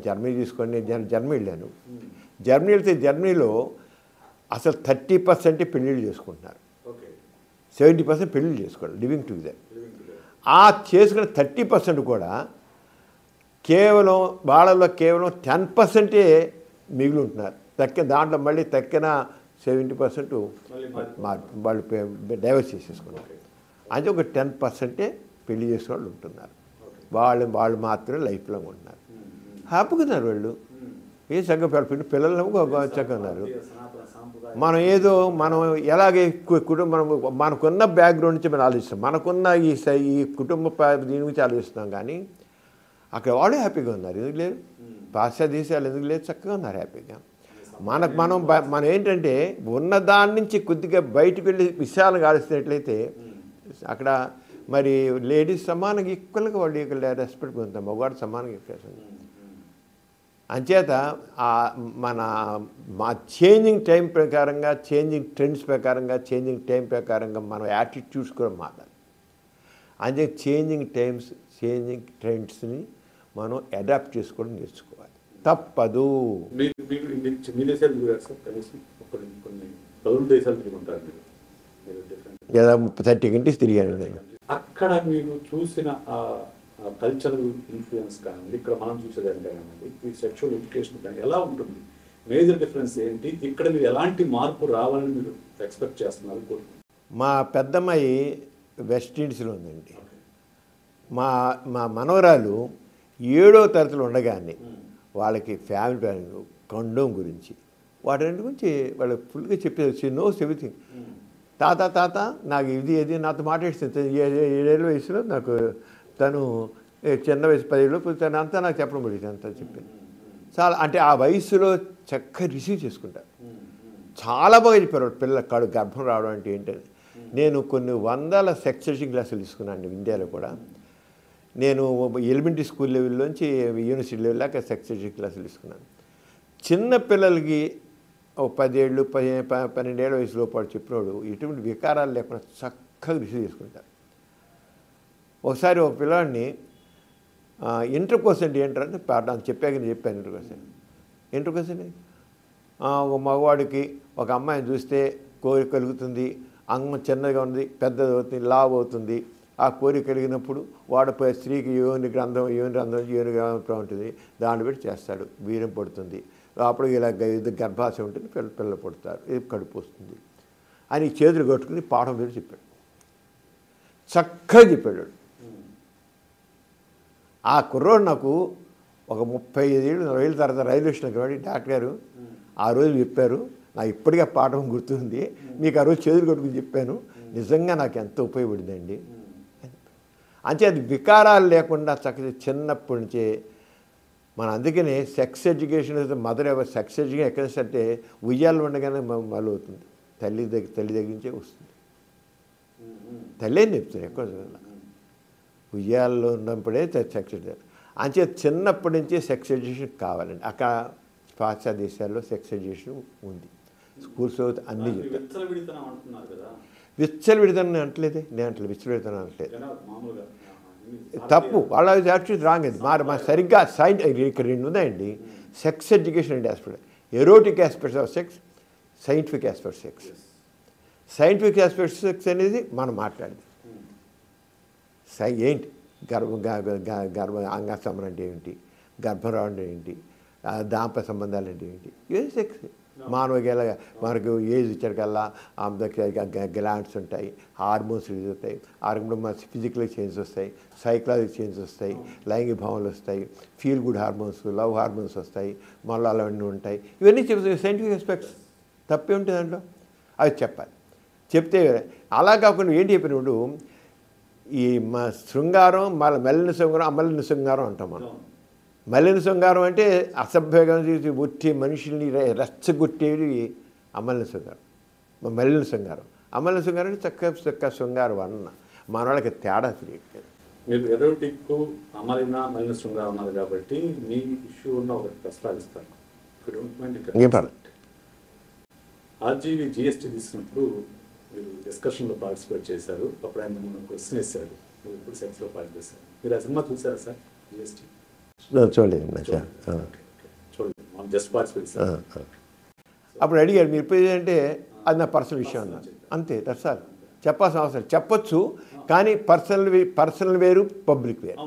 జర్మనీ తీసుకోండి, జర్మనీ వెళ్ళాను. జర్మనీ వెళ్తే జర్మనీలో అసలు 30% పెళ్ళిళ్ళు చేసుకుంటున్నారు, 70% పెళ్ళిళ్ళు చేసుకోవాలి లివింగ్ టుగెదర్. ఆ చేసుకున్న 30% కూడా కేవలం వాళ్ళలో కేవలం 10% మిగిలి ఉంటున్నారు. దాంట్లో మళ్ళీ తక్కిన 70% వాళ్ళు డైవర్స్ చేసేసుకున్నారు. అంటే ఒక 10% పెళ్లి చేసే వాళ్ళు ఉంటున్నారు. వాళ్ళు మాత్రమే లైఫ్ లాంగ్ ఉంటున్నారు. హ్యాపీగా ఉన్నారు వాళ్ళు. ఏ చక్కగా పిల్లలు చక్కగా ఉన్నారు. మనం ఎలాగే కుటుంబం మనకున్న బ్యాక్గ్రౌండ్ నుంచి మనం ఆలోచిస్తాం, మనకున్న ఈ కుటుంబ దీని గురించి ఆలోచిస్తున్నాం. కానీ అక్కడ వాళ్ళు హ్యాపీగా ఉన్నారు. ఎందుకు లేరు? పాశ్చాత్య దేశాలు ఎందుకు లేదు? చక్కగా ఉన్నారు హ్యాపీగా. మనం ఏంటంటే ఉన్న దాని నుంచి కొద్దిగా బయటకు వెళ్ళి విషయాలు ఆలోచిస్తున్నట్లయితే అక్కడ మరి లేడీస్ సమానంగా ఈక్వల్గా వాళ్ళు ఇక్కడ రెస్పెక్ట్ పొందుతాం, మగవాడు సమానంగా ఇస్తారు. అంచేత మా చేంజింగ్ టైం ప్రకారంగా, చేంజింగ్ ట్రెండ్స్ ప్రకారంగా, చేంజింగ్ టైం ప్రకారంగా మనం యాటిట్యూడ్స్ కూడా మారాలి. అంటే చేంజింగ్ టైమ్స్, చేంజింగ్ ట్రెండ్స్ని మనం అడాప్ట్ చేసుకోవడం నేర్చుకోవాలి, తప్పదు. లేదా 30 కంట్రీస్ తిరిగాను నేను. అక్కడ మీరు చూసిన కల్చరల్ ఇన్ఫ్లుయెన్స్ కానీ ఇక్కడ మనం చూసేదాన్ని కానివ్వండి, ఈ సెక్షువల్ ఎడ్యుకేషన్ కానీ ఎలా ఉంటుంది? మేజర్ డిఫరెన్స్ ఏంటి? ఇక్కడ మీరు ఎలాంటి మార్పు రావాలని మీరు ఎక్స్పెక్ట్ చేస్తున్నారు? మా పెద్దమ్మాయి వెస్ట్ ఇండీస్లో ఉందండి. మా మనవరాలు 7వ తరగతిలో ఉండగానే వాళ్ళకి ఫ్యామిలీ ప్లానింగ్, కండోమ్ గురించి, వాటి గురించి వాళ్ళు ఫుల్గా చెప్పేది. Knows everything. తాత నాకు ఇది నాతో మాట్లాడుతుంది. 7 ఏళ్ళ వయసులో నాకు తను చిన్న వయసు 10 ఏళ్ళు తను అంతా నాకు చెప్పడం పడింది, అంతా చెప్పింది. చాలా అంటే ఆ వయసులో చక్కగా రిసీవ్ చేసుకుంటారు. చాలా బాగా చెప్పారు పిల్లల గర్భం రావడం అంటే ఏంటని. నేను కొన్ని వందల సెక్స్ ఎడ్యుకేషన్ క్లాసులు తీసుకున్నాను ఇండియాలో కూడా. నేను ఎలిమెంటరీ స్కూల్ లెవెల్లోంచి యూనివర్సిటీ లెవెల్ దాకా సెక్స్ ఎడ్యుకేషన్ క్లాసులు తీసుకున్నాను. చిన్న పిల్లలకి 10 ఏళ్ళు 12 ఏళ్ళ వయసులో పాటు చెప్పినోడు ఎటువంటి వికారాలు లేకుండా చక్కగా రిసీవ్ చేసుకుంటారు. ఒకసారి ఒక పిల్లవాడిని ఇంటర్ కోర్స్ అంటే ఏంటంటే చెప్పాను ఇంటర్ కోర్స్ అని ఒక మగవాడికి ఒక అమ్మాయిని చూస్తే కోరిక కలుగుతుంది, అంగం చిన్నగా ఉంది, పెద్దది అవుతుంది, లావ్ అవుతుంది. ఆ కోరిక కలిగినప్పుడు వాడు స్త్రీకి యోని గ్రంథం ఉంటుంది, దాన్ని పెట్టి చేస్తాడు, వీర్యం పడుతుంది, అప్పుడు ఇలా గర్భాశయం ఉంటుంది, పిల్లలు పడుతారు, ఇది కడుపు వస్తుంది అని చేతులు కట్టుకుని పాఠం పేరు చెప్పాడు. చక్కగా చెప్పాడు. ఆ కుర్రోడు నాకు ఒక 35 ఏళ్ళు 40 ఏళ్ళ తర్వాత రైల్వే స్టేషన్కి వాడి డాక్టర్ గారు ఆ రోజు చెప్పారు, నాకు ఇప్పటికే పాఠం గుర్తుంది, మీకు ఆ రోజు చేతులు కట్టుకుని చెప్పాను, నిజంగా నాకు ఎంతో ఉపయోగపడిందండి. అంటే అది వికారాలు లేకుండా చక్కగా చిన్నప్పటి నుంచే మన అందుకనే sex education mother ever sex education ఎక్కడ అంటే ఉయ్యాలు ఉండగానే మొదలవుతుంది. తల్లి దగ్గర నుంచే వస్తుంది. తల్లి చెప్తుంది ఎక్కడ ఉయ్యాల్లో ఉన్నప్పుడే సెక్స్ ఎడ్యుకేషన్. అంటే చిన్నప్పటి నుంచే సెక్స్ ఎడ్యుకేషన్ కావాలండి. అక్కడ పాశ్చాత్య దేశాల్లో సెక్స్ ఎడ్యుకేషన్ ఉంది, స్కూల్స్ అన్నీ చెప్తారు. విచ్చలవిడితనం అంటలేదే, నేను అంటలేదు విచ్చలవిడితనం అంటలేదు, తప్పు. వాళ్ళ యాక్చువల్లీ రాంగ్. అది మా సరిగ్గా ఇక్కడ 2 ఉన్నాయండి. Sex education and aspect, erotic aspects of sex, scientific aspect sex. Scientific aspect sex అనేది మనం మాట్లాడేది ఏంటి, గర్భ అంగస్తంభన అంటే ఏంటి, గర్భం రావడం ఏంటి, దాంపత్య సంబంధాలు అంటే ఏంటి, ఇవే సెక్స్. మానవ మనకు ఏజ్ ఇచ్చారికల్లా గ్లాండ్స్ ఉంటాయి, హార్మోన్స్ రిలీజ్ అవుతాయి, మన ఫిజికల్ చేంజెస్ వస్తాయి, సైకలాజికల్ చేంజెస్ వస్తాయి, లైంగిక భావనలు వస్తాయి, feel good hormones, love hormones వస్తాయి, మళ్ళీ అవన్నీ ఉంటాయి. ఇవన్నీ చెప్తాయి సైంటిఫిక్ ఆస్పెక్ట్స్. తప్పే ఉంటుంది దాంట్లో. అవి చెప్పాలి. చెప్తే అలా కాకుండా ఏంటి చెప్పినప్పుడు ఈ మా శృంగారం మళ్ళీ మెల్లిన శృంగారం, అమలిన శృంగారం అంటాం మనం. మలిన శృంగారం అంటే అసభ్యంగా ఒట్టి మనుషుల్ని రెచ్చగొట్టేది అమలిన శృంగారం, మలిన శృంగారం. అమలిన శృంగారం అంటే చక్క శృంగారం అన్న మన వాళ్ళకి తేడా తెలియట్లేదు. మీరు ఎరోటిక్ అమలిన మలిన శృంగారం అన్నారు కాబట్టి మీ ఇష్యూ ఉన్న ఒకటి ప్రస్తావిస్తాను. ఆర్జీవి జిఎస్టీ తీసుకున్నప్పుడు మీరు డిస్కషన్లో పార్టిసిపేట్ చేశారు. అప్పుడు ఆయన క్వశ్చన్ వేశారు, మీరు ఇప్పుడు సెక్స్లో పార్టిసిపేట్ చేశారు. మీరు ఆ సినిమా చూసారా సార్? జిఎస్టీ చూడలేదు. Just participate sir. అప్పుడు అడిగారు మీరు ఇప్పుడు అంటే అది నా పర్సనల్ విషయం అన్నారు. అంతే, దట్స్ చెప్పాల్సిన అవసరం. చెప్పొచ్చు కానీ పర్సనల్ వేరు, పబ్లిక్ వేరు.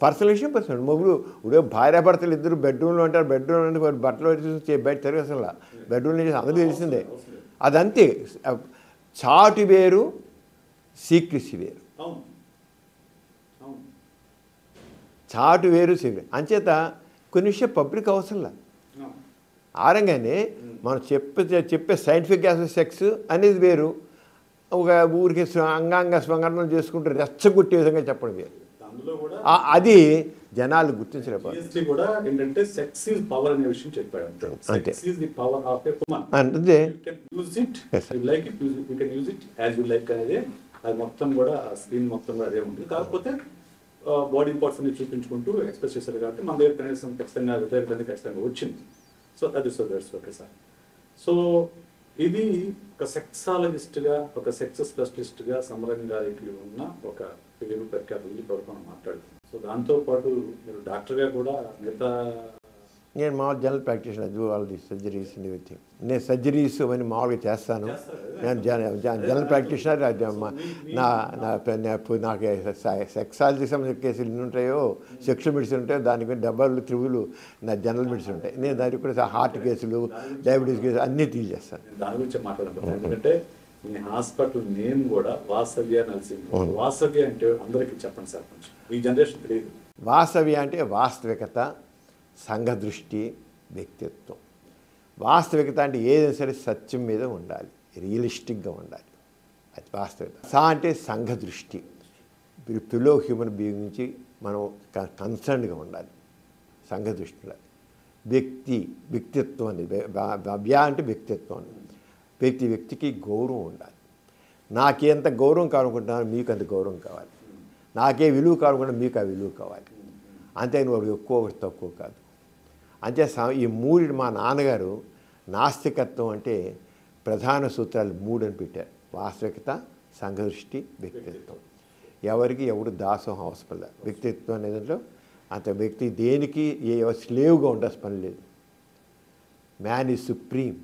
పర్సనల్ విషయం పర్సనల్. మొగుడు ఇప్పుడు భార్యాభర్తలు ఇద్దరు బెడ్రూమ్లో ఉంటారు. బెడ్రూమ్ అంటే బట్టలు బయట తిరిగి అసలు బెడ్రూమ్లో చేసి అందరికీ తెలిసిందే. అదంతే. చాటు వేరు, సీక్రెసీ వేరు. చాటు వేరు, సీక్రెట్. అంచేత కొన్ని విషయం పబ్లిక్ అవసరంలా. ఆరంగానే మనం చెప్పే సైంటిఫిక్ సెక్స్ అనేది వేరు, ఒక ఊరికి అంగాంగ స్వంగరణలు చేసుకుంటూ రెచ్చగొట్టే విధంగా చెప్పడం వేరు. అది జనాలు గుర్తించలేకపోతే ఏంటంటే సెక్స్ ఈజ్ పవర్ అనే విషయం చెప్పాడు. అంతే. Sex is the power of a woman. అంటే use it, you like it, you can use it as you like అనేది అది మొత్తం కూడా స్క్రీన్ మొత్తం కూడా అదే ఉంటుంది. కాకపోతే బాడీ పార్ట్స్ అన్ని చూపించుకుంటూ ఎక్స్ప్రెస్ చేశారు కాబట్టి మన దగ్గర కనీసం ఖచ్చితంగా వచ్చింది. సో అది దట్స్ ఓకే సార్. సో ఇది ఒక సెక్సాలజిస్ట్గా, ఒక సెక్స్ స్పెషలిస్ట్గా సమరం గారికి ఉన్న ఒక పేరు ప్రఖ్యాతులు ఇప్పటివరకు మనం మాట్లాడుతున్నాం. సో దాంతోపాటు మీరు డాక్టర్గా కూడా మిగతా నేను మామూలు general practitioner, do all the surgeries and everything. నేను సర్జరీస్ అవన్నీ మామూలుగా చేస్తాను. నేను జనరల్ ప్రాక్టీషనర్. నాకు సెక్సాలజీకి సంబంధించిన కేసులు ఎన్ని ఉంటాయో, సెక్షువల్ మెడిసిన్ ఉంటాయో దానికి డబ్బాలు త్రివులు నా జనరల్ మెడిసిన్ ఉంటాయి. నేను దానికి కూడా హార్ట్ కేసులు, డయాబెటీస్ కేసులు అన్నీ డీల్ చేస్తాను. దాని గురించి మాట్లాడతాను. ఎందుకంటే మీ హాస్పిటల్ నేమ్ కూడా వాసవ్య నర్సింగ్. వాసవ్య అంటే అందరికీ చెప్పండి సార్, కొంచెం ఈ జనరేషన్ తెలియదు. వాసవ్య అంటే వాస్తవికత, సంఘ దృష్టి, వ్యక్తిత్వం. వాస్తవికత అంటే ఏదైనా సరే సత్యం మీద ఉండాలి, రియలిస్టిక్గా ఉండాలి. అది వాస్తవికత. అంటే సంఘ దృష్టి, పిలో హ్యూమన్ బీయింగ్ నుంచి మనం కన్సర్న్గా ఉండాలి, సంఘ దృష్టి ఉండాలి. వ్యక్తిత్వం అనేది వ్యా అంటే వ్యక్తిత్వం. వ్యక్తికి గౌరవం ఉండాలి. నాకేంత గౌరవం కావాలనుకుంటున్నాను మీకు అంత గౌరవం కావాలి. నాకే విలువ కావాలనుకుంటే మీకు ఆ విలువ కావాలి. అంతే నువ్వు ఎక్కువ ఒకటి తక్కువ కాదు. అంతే ఈ మూడు మా నాన్నగారు నాస్తికత్వం అంటే ప్రధాన సూత్రాలు 3 అని పెట్టారు. వాస్తవికత, సంఘదృష్టి, వ్యక్తిత్వం. ఎవరికి ఎవడు దాసోహం అవసరం లేదు. వ్యక్తిత్వం అనేది అంత వ్యక్తి దేనికి స్లేవ్గా ఉండాల్సిన పని లేదు. Man is supreme.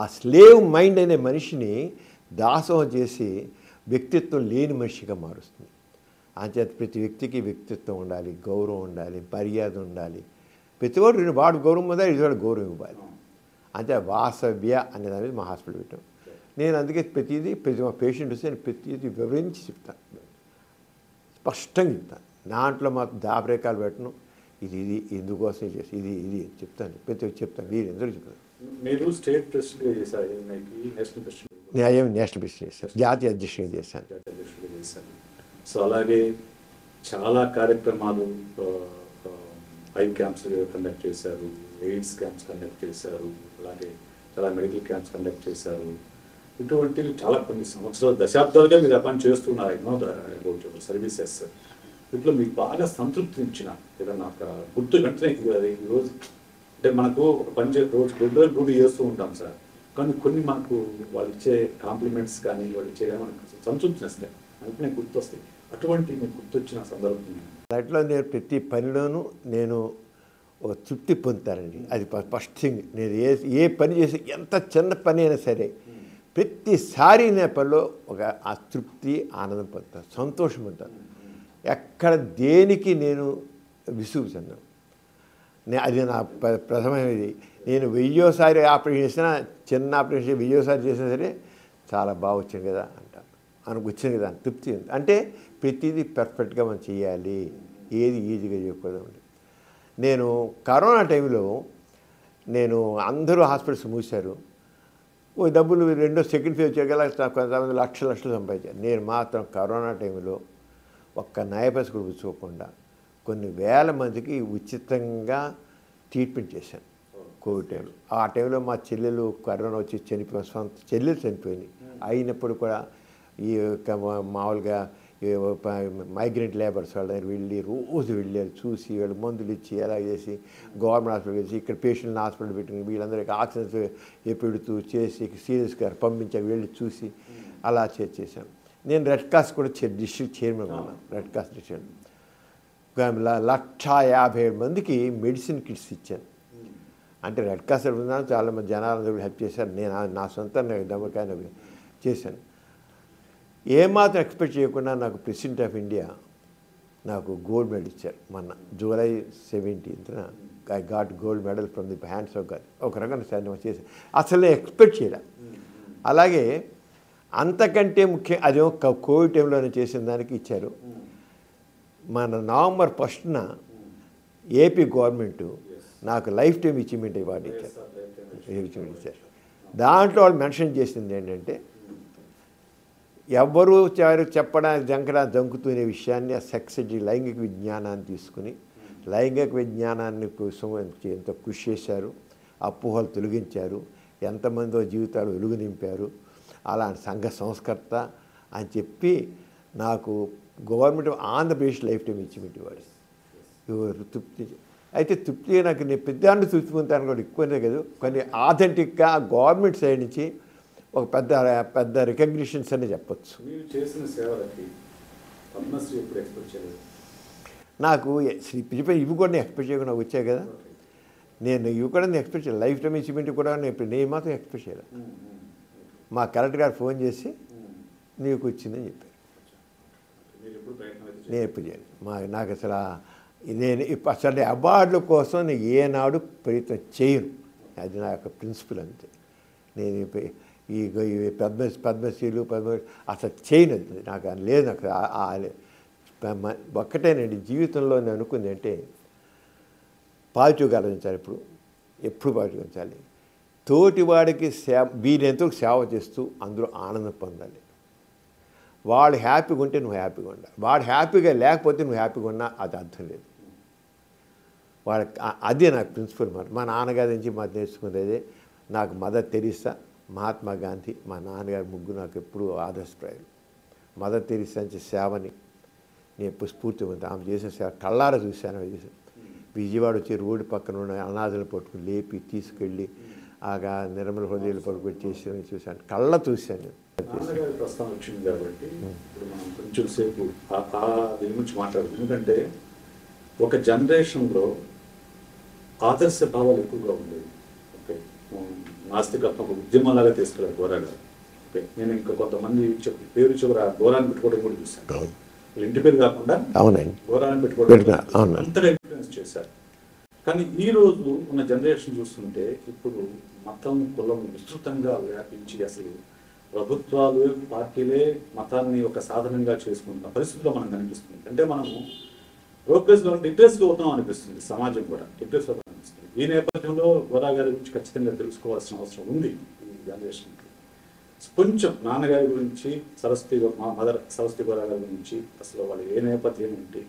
ఆ స్లేవ్ మైండ్ అనే మనిషిని దాసోహం చేసి వ్యక్తిత్వం లేని మనిషిగా మారుస్తుంది. అంచేత ప్రతి వ్యక్తికి వ్యక్తిత్వం ఉండాలి, గౌరవం ఉండాలి, మర్యాద ఉండాలి. ప్రతి వాడు గౌరవం ఉండాలి, ఇది వాడు గౌరవం ఇవ్వాలి. అంతే వాసవ్య అనే దాని మీద మా హాస్పిటల్ పెట్టాం. నేను అందుకే ప్రతి మా పేషెంట్ వస్తే నేను ప్రతిదీ వివరించి చెప్తాను, స్పష్టంగా చెప్తాను. దాంట్లో మాకు దాపరేకాలు పెట్టను. ఇది ఎందుకోసం చేసి ఇది చెప్తాను, ప్రతి ఒక్కరు చెప్తాను, వీరు ఎందుకు చెప్తాను. మీరు స్టేట్ ప్రెసిడెంట్గా చేశారు, నేషనల్ ప్రెసిడెంట్, నేషనల్ ప్రెసిడెంట్ చేశాను, జాతీయ అధ్యక్షుడిగా చేశాను. సో అలాగే చాలా కార్యక్రమాలు ఐ క్యాంప్స్ కండక్ట్ చేశారు, ఎయిడ్స్ క్యాంప్స్ కండక్ట్ చేశారు, అలాగే చాలా మెడికల్ క్యాంప్స్ కండక్ట్ చేశారు. ఇటువంటివి చాలా కొన్ని సంవత్సరాలు, దశాబ్దాలుగా మీరు పని చేస్తున్నారు. ఎన్నో సర్వీసెస్. వీటిలో మీకు బాగా సంతృప్తినిచ్చిన ఏదన్నా ఒక గుర్తు వెంటనే ఈరోజు అంటే మనకు ఒక పని రోజు రెగ్యులర్ డ్యూటీ చేస్తూ ఉంటాం సార్, కానీ కొన్ని మనకు వాళ్ళు ఇచ్చే కాంప్లిమెంట్స్ కానీ వాళ్ళు ఇచ్చే మనకు సంతృప్తినిస్తాయి, అందుకనే గుర్తొస్తాయి. అటువంటి మీకు గుర్తొచ్చిన సందర్భం దాంట్లో నేను ప్రతి పనిలోనూ నేను ఒక తృప్తి పొందుతానండి. అది ఫస్ట్ థింగ్. నేను ఏ పని చేసి ఎంత చిన్న పని అయినా సరే ప్రతిసారి నేను పనిలో ఒక ఆ తృప్తి, ఆనందం పొందుతాను, సంతోషం పొందుతాను. ఎక్కడ దేనికి నేను విసుగు చెందాను. అది నా ప్రథమైనది. నేను 1000సారి ఆపరేషన్ చేసినా, చిన్న ఆపరేషన్ 1000సారి చేసినా సరే చాలా బాగా వచ్చింది కదా అంటాను. మనకు వచ్చింది కదా తృప్తి ఉంది. అంటే ప్రతిదీ పర్ఫెక్ట్గా మనం చేయాలి, ఏది ఈజీగా చేయకూడదు. నేను కరోనా టైంలో అందరూ హాస్పిటల్స్ మూసారు. ఓ డబ్బులు రెండో సెకండ్ ఫేజ్ వచ్చేగల కొంతమంది లక్షలు సంపాదించారు. నేను మాత్రం కరోనా టైంలో ఒక్క నయపైస కూడా పుచ్చుకోకుండా కొన్ని వేల మందికి ఉచితంగా ట్రీట్మెంట్ చేశాను కోవిడ్ టైంలో. ఆ టైంలో మా చెల్లెలు కరోనా వచ్చి చనిపోయిన సొంత చెల్లెలు చనిపోయింది. అయినప్పుడు కూడా ఈ మామూలుగా మైగ్రెంట్ లేబర్స్ వాళ్ళ దగ్గర రోజు వెళ్ళారు, చూసి వీళ్ళు మందులు ఇచ్చి ఎలా చేసి గవర్నమెంట్ హాస్పిటల్ చేసి ఇక్కడ పేషెంట్ని హాస్పిటల్ పెట్టుకుని వీళ్ళందరికీ ఆక్సిజన్ పెడుతూ చేసి సీరియస్గా పంపించాక వెళ్ళి చూసి అలా చేశాను. నేను రెడ్ క్రాస్ కూడా డిస్ట్రిక్ట్ చైర్మన్ ఉన్నాను. రెడ్ క్రాస్ డిస్ట్రిక్ట్ 150,000 మందికి మెడిసిన్ కిట్స్ ఇచ్చాను. అంటే రెడ్ క్రాస్ ఉన్నాను, చాలామంది జనాలందరూ హెల్ప్ చేశారు. నేను నా సొంత నమ్మకాన్ని చేశాను. ఏమాత్రం ఎక్స్పెక్ట్ చేయకుండా నాకు ప్రెసిడెంట్ ఆఫ్ ఇండియా నాకు గోల్డ్ మెడల్ ఇచ్చారు. మొన్న July 17th I got gold medal from the hands of God. ఒక రకంగా చేశాను, అసలు ఎక్స్పెక్ట్ చేయలే. అలాగే అంతకంటే ముఖ్యం అదేమో కోవిడ్ టైంలోనే చేసిన దానికి ఇచ్చారు. మన November 1st ఏపీ గవర్నమెంట్ నాకు లైఫ్ టైం అచీవ్మెంట్ అవార్డు ఇచ్చారు. దాంట్లో వాళ్ళు మెన్షన్ చేసింది ఏంటంటే ఎవ్వరూ చెప్పడానికి జంకుతునే విషయాన్ని ఆ సెక్సీ లైంగిక విజ్ఞానాన్ని తీసుకుని లైంగిక విజ్ఞానాన్ని కోసం ఎంతో కృషి చేశారు, అపోహలు తొలగించారు, ఎంతమందో జీవితాలు వెలుగు నింపారు, అలాంటి సంఘ సంస్కర్త అని చెప్పి నాకు government Andhra Pradesh life time achievement ఇవ్వాలి. తృప్తి అయితే తృప్తిగా నాకు నేను పెద్దాన్ని తృప్తి పొందుతాను కూడా ఎక్కువనే కదా, కొన్ని ఆథెంటిక్గా గవర్నమెంట్ సైడ్ నుంచి ఒక పెద్ద రికగ్నిషన్స్ అని చెప్పచ్చు. చేసిన సేవలకి పద్మశ్రీ ఎప్పుడు ఎక్స్పెక్ట్ చేయలేదు. నాకు ఇవి కూడా నేను ఎక్స్పెక్ట్ చేయకుండా వచ్చాయి కదా. నేను ఇవి కూడా నేను ఎక్స్పెక్ట్ చేయలేదు. లైఫ్ టైం అచీవ్మెంట్ కూడా నేను మాత్రం ఎక్స్పెక్ట్ చేయలేదు. మా కలెక్టర్ గారు ఫోన్ చేసి నీకు వచ్చిందని చెప్పారు. నేను ఎప్పుడు చేయను. నాకు అసలు అవార్డుల కోసం నేను ఏనాడు ప్రయత్నం చేయను. అది నా యొక్క ప్రిన్సిపల్ అంతే. నేను ఈ పద్మశ్రీలు అసలు చేయను. నాకు లేదు. నాకు ఒక్కటేనండి జీవితంలో నేను అనుకుంది అంటే పాజిటివ్గా ఆలోచించాలి. ఎప్పుడు పాజిటివ్గా ఉంచాలి. తోటివాడికి వీరెంతో సేవ చేస్తూ అందరూ ఆనందం పొందాలి. వాడు హ్యాపీగా ఉంటే నువ్వు హ్యాపీగా ఉండాలి. వాడు హ్యాపీగా లేకపోతే నువ్వు హ్యాపీగా ఉన్నా అది అర్థం లేదు. అదే నాకు ప్రిన్సిపల్ మాట. మా నాన్నగారి నుంచి మాకు నేర్చుకునేదే. నాకు మదర్ తెరీసా, మహాత్మా గాంధీ, మా నాన్నగారి ముగ్గురు నాకు ఎప్పుడూ ఆదర్శప్రాయాలు. మదర్ తెరీసా నుంచి సేవని నేను ఎప్పుడు స్ఫూర్తి ఉంది. ఆమె చేసిన సేవ కళ్ళారా చూశాను. విజయవాడ వచ్చి రోడ్డు పక్కన ఉన్న అనాథలు పట్టుకుని లేపి తీసుకెళ్ళి ఆగా నిర్మల హృదయాలు పట్టుకొని చేసి చూశాను, కళ్ళ చూశాను. నాన్నగారి ప్రస్తావన వచ్చింది కాబట్టి ఇప్పుడు మనం కొంచెం సేపు దీని గురించి మాట్లాడుతుంది. ఎందుకంటే ఒక జనరేషన్లో ఆదర్శ భావాలు ఎక్కువగా ఉండేవి. ఓకే, నాస్తికత్వం ఒక ఉద్యమంలాగా తీసుకెళ్ళారు గోరా. ఓకే, నేను ఇంకా కొంతమంది పేరు చివర గోరాన్ని పెట్టుకోవడం కూడా చూశాను. ఇంటి పేరు కాకుండా గోరాన్ని పెట్టుకోవడం అంతగా ఇన్ఫ్లుయెన్స్ చేశారు. కానీ ఈ రోజు ఉన్న జనరేషన్ చూస్తుంటే ఇప్పుడు మతం కులం విస్తృతంగా వ్యాపించి అసలు ప్రభుత్వాలు పార్టీలే మతాన్ని ఒక సాధనంగా చేసుకుంటున్న పరిస్థితిలో మనం కనిపిస్తుంది. అంటే మనము ప్రోగ్రెస్లో డిప్రెస్గా అవుతాం అనిపిస్తుంది. సమాజం కూడా డిప్రెస్ అవుతాం అనిపిస్తుంది. ఈ నేపథ్యంలో గోరా గారి గురించి ఖచ్చితంగా తెలుసుకోవాల్సిన అవసరం ఉంది ఈ జనరేషన్కి. కొంచెం నాన్నగారి గురించి మదర్ సరస్వతి గోరా గారి గురించి అసలు వాళ్ళు ఏ నేపథ్యం ఏంటి,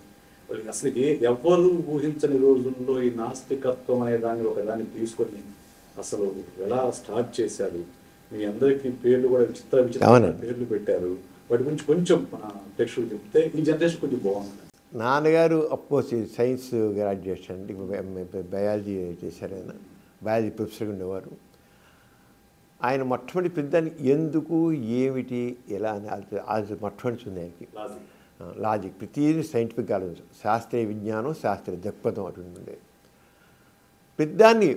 వాళ్ళకి అసలు ఎవ్వరూ ఊహించని రోజుల్లో ఈ నాస్తికత్వం అనే దాన్ని ఒకదాన్ని తీసుకొని అసలు ఎలా స్టార్ట్ చేశారు. మీ అందరికీ పేర్లు కూడా విచిత్ర పేర్లు పెట్టారు. వాటి గురించి కొంచెం మన ప్రేక్షకులు చెప్తే ఈ జనరేషన్ కొంచెం బాగుంటుంది. నాన్నగారు అఫ్కోర్స్ సైన్స్ గ్రాడ్యుయేట్ అండి, బయాలజీ చేశారు. ఆయన బయాలజీ ప్రొఫెసర్గా ఉండేవారు. ఆయన మొట్టమొదటి పెద్దాన్ని ఎందుకు ఏమిటి ఎలా అని అది మొట్టమొదటి ఉంది ఆయనకి. లాజిక్ ప్రతిదీ సైంటిఫిక్ ఆలోచన, శాస్త్రీయ విజ్ఞానం, శాస్త్రీయ దృక్పథం అటువంటి ఉండేది. పెద్దాన్ని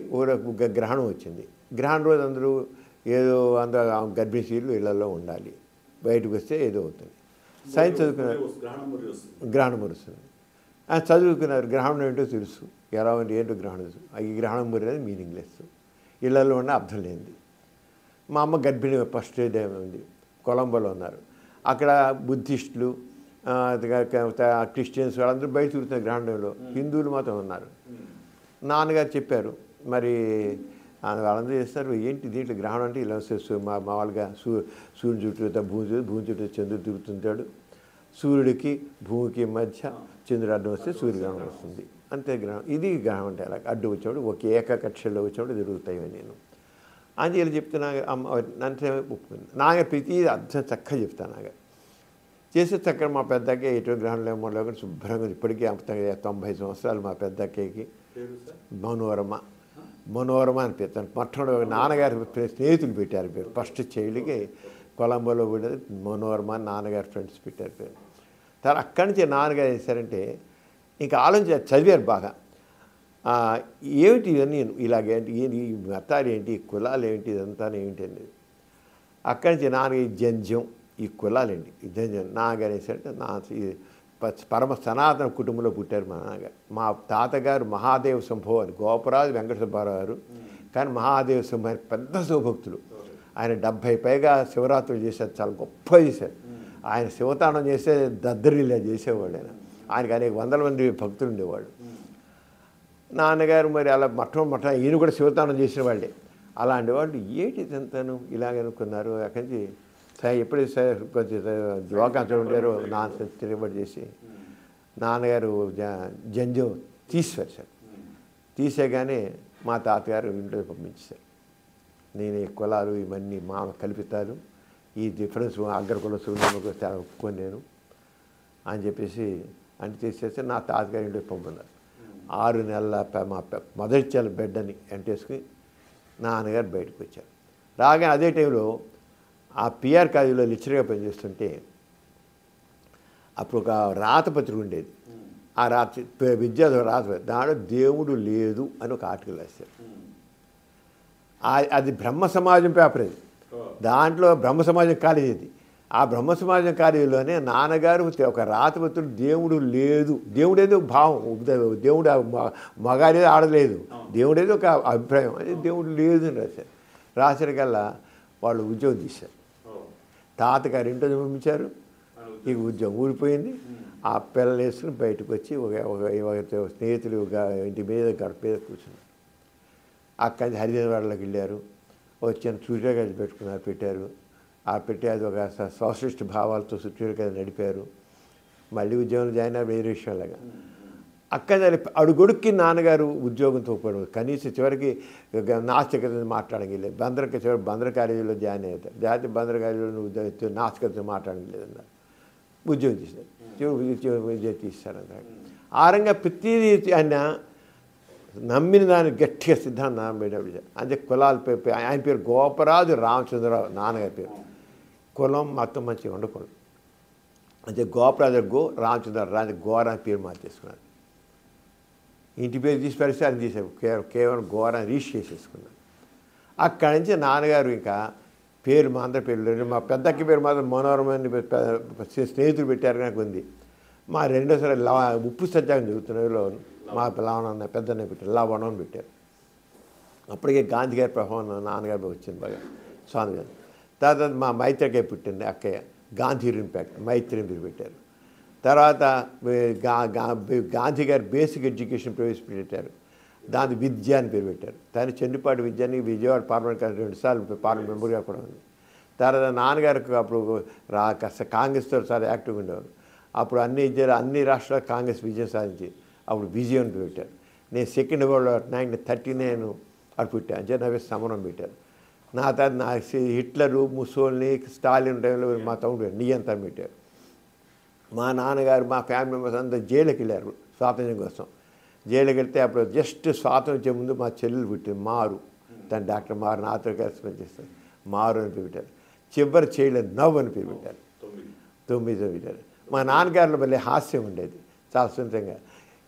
ఒక గ్రహణం వచ్చింది. గ్రహణం రోజు అందరూ ఏదో అందరూ గర్భిణీ స్త్రీలు ఇళ్లలో ఉండాలి, బయటకు వస్తే ఏదో అవుతుంది. సైన్స్ చదువుకున్నారు, గ్రహణం వస్తుంది. ఆయన చదువుకున్నారు, గ్రహణం ఏంటో తెలుసు, ఎలా ఉంది ఏంటో గ్రహణం, ఈ గ్రహణం మురి మీనింగ్లెస్, ఇళ్లలో ఉన్న అర్థం లేనిది. మా అమ్మ గర్భిణి ఫస్ట్ డే ఉంది, కొలంబోలో ఉన్నారు. అక్కడ బుద్ధిస్టులు క్రిస్టియన్స్ వాళ్ళందరూ బయట తిరుగుతున్నారు గ్రహణంలో, హిందువులు మాత్రం ఉన్నారు. నాన్నగారు చెప్పారు, మరి వాళ్ళందరూ చేస్తారు, ఏంటి దీంట్లో గ్రహణం అంటే ఇలా మామూలుగా సూర్యుని చుట్టూ భూమి చుట్టూ చంద్రుడు తిరుగుతుంటాడు, సూర్యుడికి భూమికి మధ్య చంద్రుడు అడ్డం వస్తే సూర్యగ్రహణం వస్తుంది, అంతే గ్రహణం. ఇది గ్రహణం అంటే అలా అడ్డు వచ్చినప్పుడు ఒక ఏకకక్షలో వచ్చినప్పుడు జరుగుతాయి నేను అని ఇలా చెప్తే నన్ను ఒప్పుకుంది. నాగా ప్రతి అర్థం చక్కగా చెప్తాను. నాగా చేసే చక్కగా మా పెద్దకే ఎటువంటి గ్రహణం ఏమో శుభ్రంగా ఇప్పటికీ 90 సంవత్సరాలు మా పెద్దక్కకి మనోరమ అని పెడతాను. మొట్టమొదటి నాన్నగారి స్నేహితులు పెట్టారు పేరు, ఫస్ట్ చైల్డ్కి కొలంబోలో కూడా మనోరమ అని నాన్నగారి ఫ్రెండ్స్ పెట్టారు పేరు. తర్వాత అక్కడి నుంచి నాన్నగారు చేశారంటే ఇంకా ఆలోచించి చదివారు బాగా, ఏమిటి ఇవన్నీ ఇలాగేంటి, ఈ మతాలు ఏంటి, కులాలు ఏంటి, ఇదంతా ఏమిటి అనేది. అక్కడి నుంచి నాన్నగారి జంధ్యం, ఈ కులాలేంటి, ఈ జంధ్యం నాన్నగారు వేసారంటే పరమ సనాతన కుటుంబంలో పుట్టారు మా నాన్నగారు. మా తాతగారు మహాదేవ శంభో అని గోపరాజు వెంకట సుబ్బారావు గారు, కానీ మహాదేవ శంభో ఆయన పెద్ద శివభక్తులు. ఆయన 70 పైగా శివరాత్రులు చేశారు, చాలా గొప్ప చేశారు. ఆయన శివతాండం చేస్తే దద్దరిల్లా చేసేవాడు. ఆయనకి అనేక వందల మంది భక్తులు ఉండేవాళ్ళు. నాన్నగారు మరి అలా మొట్టమొదటి ఈయన కూడా శివతాండం చేసిన వాళ్ళే. అలాంటి వాళ్ళు ఏంటి ఇదంతాను ఇలాగనుకున్నారు. అక్కడి నుంచి ఎప్పుడైతే కొంచెం యోగాంతం ఉంటారో నాన్న తిరగబడి చేసి నాన్నగారు జంజం తీసివేశారు. తీసేగానే మా తాతగారు ఇంట్లో పంపించారు. నేను ఈ కులాలు ఇవన్నీ మా కల్పితాలు, ఈ డిఫరెన్స్ అగ్రకుల సూర్యుడు ఒప్పుకొని నేను అని చెప్పేసి అంటే తీసేస్తే నా తాతగారి ఇంటికి పంపున్నారు. 6 నెలల మా మొదటి చెల్ల బిడ్డని ఎంటేసుకుని నాన్నగారు బయటకు వచ్చారు. రాగానే అదే టైంలో ఆ పిఆర్ కాలేజీలో లెక్చరర్గా పనిచేస్తుంటే అప్పుడు ఒక రాతపత్రిక ఉండేది. ఆ విద్యార్థి రాతపత్రిక దాంట్లో దేవుడు లేదు అని ఒక ఆర్టికల్ రాశారు. అది బ్రహ్మ సమాజం పేపర్. అది దాంట్లో బ్రహ్మ సమాజం కాలేజీ అది. ఆ బ్రహ్మ సమాజం కాలేజీలోనే నాన్నగారు ఒక రాతపత్రుడు దేవుడు లేదు, దేవుడేదో భావం, దేవుడు మగాడేదో ఆడలేదు, దేవుడేదో ఒక అభిప్రాయం, అది దేవుడు లేదు అని రాశారు. రాసరికల్లా వాళ్ళు ఉద్యోగం తీశారు. తాతగారు ఇంట్లో పంపించారు. ఇక ఉద్యోగం ఊడిపోయింది. ఆ పిల్లలు వేసుకుని బయటకు వచ్చి ఒక స్నేహితులు ఇంటి మీద గడప మీద కూర్చున్నారు. అక్కడి నుంచి హరిజనవాడలోకి వెళ్ళారు. వచ్చిన సూర్యకాంతి పెట్టారు. ఆ పెట్టి అది ఒక సోషలిస్ట్ భావాలతో సూర్యకాంతి నడిపారు. మళ్ళీ ఉద్యోగంలో జాయిన్ అయ్యారు, వేరే విషయంలాగా. అక్కడ అడుగొడుక్కి నాన్నగారు ఉద్యోగంతో పోవడం, కనీసం చివరికి నాస్తికత మాట్లాడగలేదు. బందర కాలేజీలో జాయిన్ అయ్యారు. జాతీయ బందర కాలేజీలో ఉద్యోగం నాస్తికత మాట్లాడగలేదన్నారు. ఉద్యోగం తీశారు. ఉద్యోగం తీశారన్నారు. ఆ రంగా ప్రతిదీ ఆయన నమ్మిన దాన్ని గట్టిగా సిద్ధాంతం అంటే కులాల పేరు. ఆయన పేరు గోపరాజు రామచంద్రరావు, నాన్నగారి పేరు. కులం మొత్తం మంచిగా ఉండకూడదు అంటే గోపరాజు రామచంద్రరావు గోర అని పేరు మార్చేసుకున్నారు. ఇంటి పేరు తీసి పరిస్థితి అని తీసారు, కేవలం గోరాన్ని రిజిస్టర్ చేసేసుకున్నాను. అక్కడి నుంచి నాన్నగారు ఇంకా పేరు మా అందరి పేర్లు, మా పెద్దకి పేరు మాత్రం మనోరమని స్నేహితులు పెట్టారు నాకు ఉంది. మా రెండోసారి ఉప్పు సత్యాగం జరుగుతున్నలో మా లవణ పెద్దన్న పెట్టారు, లవణం అని పెట్టారు. అప్పటికే గాంధీ గారి ప్రభావం నాన్నగారు వచ్చింది బాగా స్వామి గారు. తర్వాత మా మైత్రికాయ పుట్టింది అక్కయ్య, గాంధీ ఇంపాక్ట్ మైత్రి పేరు పెట్టారు. తర్వాత గాంధీ గారు బేసిక్ ఎడ్యుకేషన్ ప్రవేశపెట్టారు, దాని విద్య అని పేరు పెట్టారు. దాని చెన్నిపాటి విద్యని విజయవాడ పార్లమెంట్ 2 సార్లు పార్లమెంట్ మెంబర్గా కూడా ఉంది. తర్వాత నాన్నగారికి అప్పుడు కాంగ్రెస్తో చాలా యాక్టివ్గా ఉండేవారు. అప్పుడు అన్ని రాష్ట్రాలు కాంగ్రెస్ విజయం సాధించి అప్పుడు విజయం అని పెట్టారు. నేను సెకండ్ వరల్డ్ 1939 అటు పుట్టాను, అంటే నవ్వే సమరం పెట్టారు. నా తర్వాత హిట్లరు, ముసోల్ని, స్టాలిన్ టైంలో మా తమ్ముడు నియంత్రణ పెట్టారు. మా నాన్నగారు మా ఫ్యామిలీ మెంబర్స్ అంతా జైలుకి వెళ్ళారు స్వాతంత్ర్యం కోసం. జైలుకి వెళ్తే అప్పుడు జస్ట్ స్వాతంత్ర్యం వచ్చే ముందు మా చెల్లెలు పుట్టింది మారు, తన డాక్టర్ మారు నాతో కలిసి పనిచేస్తారు. మారు అని పేరు పెట్టారు. చివరి చేయలేదు నవ్వు అని పేరు పెట్టారు. 9 పెట్టారు. మా నాన్నగారిలో మళ్ళీ హాస్యం ఉండేది చాలా సొంతంగా.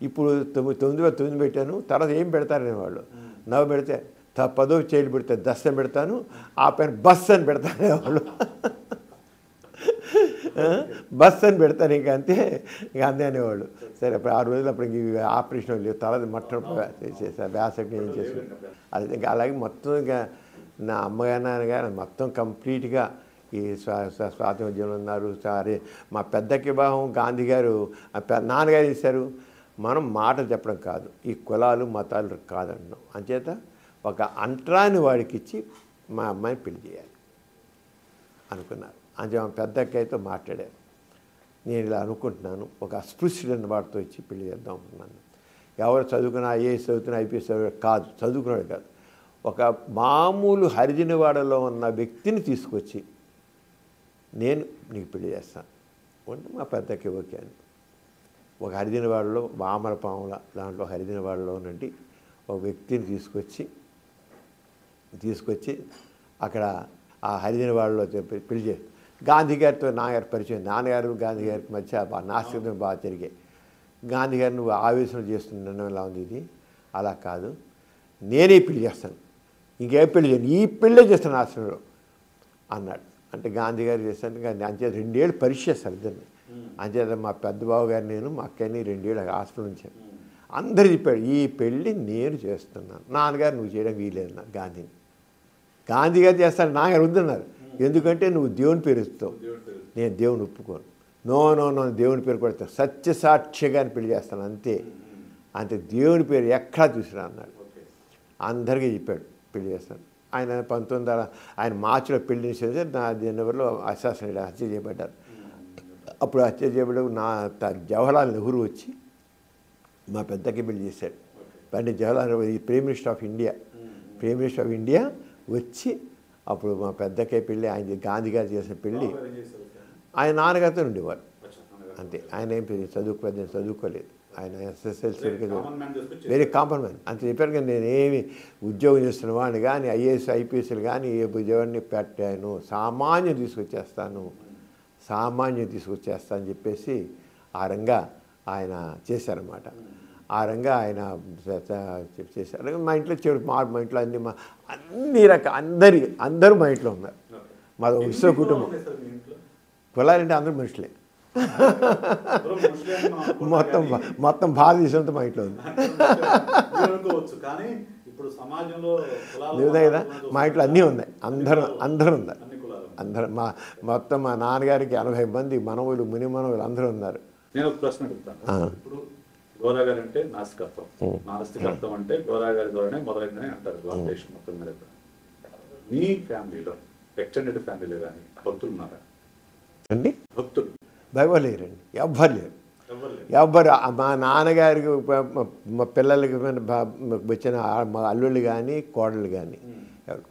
ఇప్పుడు 9 పెట్టాను, తర్వాత ఏం పెడతారనే వాళ్ళు. నవ్వు పెడితే 10వ చేయలు పెడితే దశ పెడతాను, ఆ పైన బస్ అని పెడతానే వాళ్ళు. బస్ అని పెడతాను ఇంక అంతే, ఇంక అంతే అనేవాళ్ళు. సరే అప్పుడు 6 రోజులు అప్పుడు ఇంక ఆపరేషన్ లేవు, తల మొట్టమొదటి చేశారు, వ్యాసకి ఏం చేశారు. అది ఇంకా అలాగే మొత్తం ఇంకా నా అమ్మగారు నాన్నగారు మొత్తం కంప్లీట్గా ఈ స్వాతంత్ర్యంలో ఉన్నారు. సరే మా పెద్దకి వివాహం గాంధీ గారు నాన్నగారు చేశారు. మనం మాటలు చెప్పడం కాదు, ఈ కులాలు మతాలు కాదన్నాం. అంచేత ఒక అంటరాని వాడికి ఇచ్చి మా అమ్మాయిని పెళ్లి చేయాలి అనుకున్నారు. అంటే మా పెద్దక్కయ్యతో మాట్లాడారు, నేను ఇలా అనుకుంటున్నాను, ఒక అస్పృశ్యుడైన వాడితో ఇచ్చి పెళ్లి చేద్దాం అనుకున్నాను. ఎవరు చదువుకున్నా ఐఏఎస్ చదువుతున్నా ఐపీఎస్ కాదు, చదువుకున్నాడు కాదు, ఒక మామూలు హరిజనవాడలో ఉన్న వ్యక్తిని తీసుకొచ్చి నేను నీకు పెళ్లి చేస్తాను అంటే మా పెద్దకి ఓకే అని. ఒక హరిజనవాడలో వామరపాముల దాంట్లో హరిజనవాడలో నుండి ఒక వ్యక్తిని తీసుకొచ్చి అక్కడ ఆ హరిజనవాడలో పెళ్లి చేసి గాంధీ గారితో నాన్నగారి పరిచయం, నాన్నగారు గాంధీ గారికి మధ్య నాస్తికం బాగా జరిగాయి. గాంధీ గారు నువ్వు ఆవేశం చేస్తున్న ఎలా ఉంది ఇది, అలా కాదు నేనే పెళ్లి చేస్తాను, ఇంకే పెళ్లి చేయను, ఈ పెళ్ళే చేస్తాను ఆశ్రమంలో అన్నాడు. అంటే గాంధీ గారు చేస్తాను కానీ అంచేత 2 ఏళ్ళు పరీక్ష చేస్తారు ఇద్దరిని. అంచేత మా పెద్ద బావ గారు నేను మా అక్కని 2 ఏళ్ళు హాస్టల్ ఉంచాను. అందరు చెప్పాడు ఈ పెళ్ళి నేను చేస్తున్నాను, నాన్నగారు నువ్వు చేయడం వీలేదన్నారు గాంధీని. గాంధీ గారు చేస్తాను, నాన్నగారు వద్దన్నారు. ఎందుకంటే నువ్వు దేవుని పేరు ఇస్తావు, నేను దేవుని ఒప్పుకోను. నో దేవుని పేరు కొడతాను, సత్యసాక్షిగా పెళ్లి చేస్తాను అంతే, అంతే దేవుని పేరు ఎక్కడా చూసిరా అన్నాడు. అందరికీ చెప్పాడు పెళ్లి చేస్తాను. ఆయన 1900 ఆయన మార్చిలో పెళ్లి చేసేది, నా జనవరిలో హత్య చేయబడ్డారు. అప్పుడు హత్య చేయబడి జవహర్లాల్ నెహ్రూ వచ్చి మా పెద్దకి పెళ్లి చేశాడు. అంటే Jawaharlal Nehru prime minister of India వచ్చి అప్పుడు మా పెద్దకే పెళ్ళి, ఆయన గాంధీ గారు చేసిన పెళ్ళి ఆయన నాన్నగారితో ఉండేవారు అంతే. ఆయన ఏం చదువుకోలేదు, ఆయన ఎస్ఎస్ఎల్సీ వెరీ కామన్ మ్యాన్ అంత చెప్పారు. కానీ నేనేమి ఉద్యోగం చేస్తున్న వాడిని కానీ ఐఏఎస్ ఐపీఎస్లు కానీ ఏ ఉద్యోగాన్ని పెట్టాను, సామాన్యం తీసుకొచ్చేస్తాను అని చెప్పేసి ఆ రంగా ఆయన చేశారన్నమాట. ఆ రంగా ఆయన చేశారు. మా ఇంట్లో మా ఇంట్లో అన్ని అందరూ మా ఇంట్లో ఉన్నారు. మా విశ్వ కుటుంబం. కులాలంటే అందరూ మనుషులే, మొత్తం భారతదేశంతో మా ఇంట్లో ఉంది. లేదా కదా మా ఇంట్లో అన్నీ ఉన్నాయి, అందరూ ఉన్నారు. మొత్తం మా నాన్నగారికి 80 మంది మనవులు ముని మనవులు అందరూ ఉన్నారు. నేను ఒక ప్రశ్న అడుగుతాను. ఇప్పుడు గోరా గారు అంటే నాస్తికత్వం అంటే గోరా గారి ద్వారానే మొదలైందని అంటారు భారతదేశం మొత్తం మీద. మీ ఫ్యామిలీలో ఎక్స్టెండెడ్ ఫ్యామిలీలో కానీ భక్తులు ఉన్నారా అండి? భక్తులు ఎవరు లేరండి, ఎవ్వరు. మా నాన్నగారికి మా పిల్లలకి వచ్చిన మా అల్లుళ్ళు కానీ కోడళ్ళు కానీ,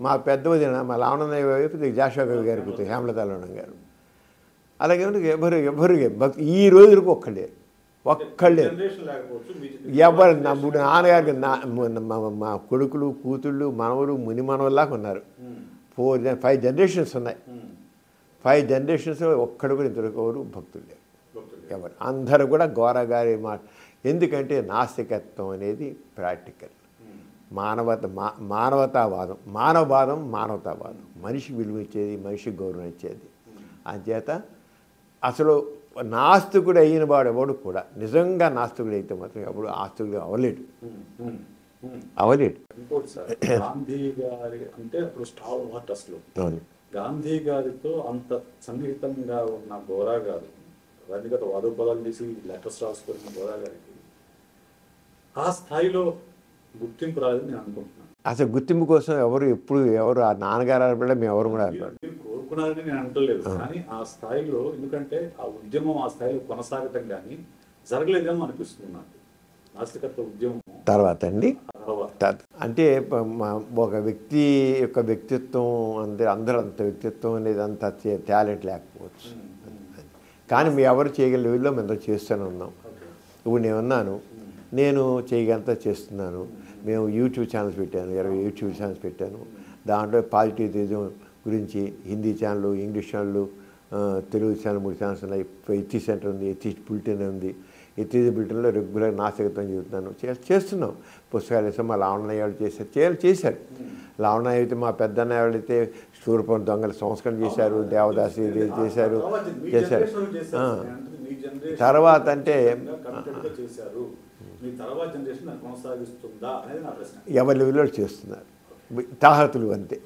మా పెద్ద వదిన మా లావణయ్య వైపు జాషువా కవి గారి కూతురు హేమలత లావణం గారు, అలాగే ఎవరు ఈ రోజులకు ఒక్కళ్ళే ఎవరు. ఇప్పుడు నాన్నగారికి మా కొడుకులు కూతుళ్ళు మనవలు ముని మనవల్లాగా ఉన్నారు. 5 జనరేషన్స్ ఉన్నాయి. 5 జనరేషన్స్ ఒక్కడు కూడా ఇంతవరకు భక్తులు లేరు ఎవరు. అందరూ కూడా గోరగారి మాట. ఎందుకంటే నాస్తికత్వం అనేది ప్రాక్టికల్, మానవతావాదం మనిషి విలువ ఇచ్చేది, మనిషికి గౌరవం ఇచ్చేది. అంచేత అసలు నాస్తికుడు అయిన వాడు ఎవడు కూడా నిజంగా నాస్తికుడు అయితే మాత్రం ఎవడు ఆస్తికుడు అవలేడు. ఇంకోటి సార్, గాంధీ గారి అంటే అప్పుడు స్టార్ హార్ట్ అసలు గాంధీ గారితో అంత సన్నిహితంగా ఉన్న గోరా గారు వ్యక్తిగత వాదోపదాలు తీసి లెటర్స్ రాసుకున్న గోరా గారికి ఆ స్థాయిలో గుర్తింపు రాదని నేను అనుకుంటున్నాను. అసలు గుర్తింపు కోసం ఎవరు ఆ నాన్నగారు మేము ఎవరు కూడా కోరుకున్నారని నేను అంటలేదు. కానీ ఆ స్థాయిలో, ఎందుకంటే ఆ ఉద్యమం ఆ స్థాయిలో కొనసాగటం కానీ జరగలేదేమో అనిపిస్తుంది నాకు. నాస్తికత్వ ఉద్యమం తర్వాత అండి అంటే ఒక వ్యక్తి యొక్క వ్యక్తిత్వం అందరూ అంత వ్యక్తిత్వం అనేది అంత టాలెంట్ లేకపోవచ్చు. కానీ మీ ఎవరు చేయగల లెవెల్లో మేము చేస్తూనే ఉన్నాం. ఇప్పుడు నేను చేయగలంతా చేస్తున్నాను. మేము యూట్యూబ్ ఛానల్స్ పెట్టాను, 20 యూట్యూబ్ ఛానల్స్ పెట్టాను. దాంట్లో పాజిటివిజం గురించి హిందీ ఛానళ్ళు, ఇంగ్లీష్ ఛానళ్ళు, తెలుగు ఛానల్ 3 ఛానల్స్ ఉన్నాయి. ఎథిక్స్ సెంటర్ ఉంది, ఎథిక్స్ బులెటిన్ ఉంది. ఇతీజ బిల్టన్లో రెగ్యులర్ నాస్తికత్వం చెబుతున్నాను, చేస్తున్నాం. పుస్తకాలు వేసాం. మా లావణ్య వాళ్ళు చేశారు. లావణ్య అయితే మా పెద్దన్నయ్య వాళ్ళు అయితే శూర్పం దొంగల సంస్కరణ చేశారు, దేవదాసి చేశారు. తర్వాత అంటే ఎవరి లెవెల్లో చేస్తున్నారు, తాహతులు అంతే.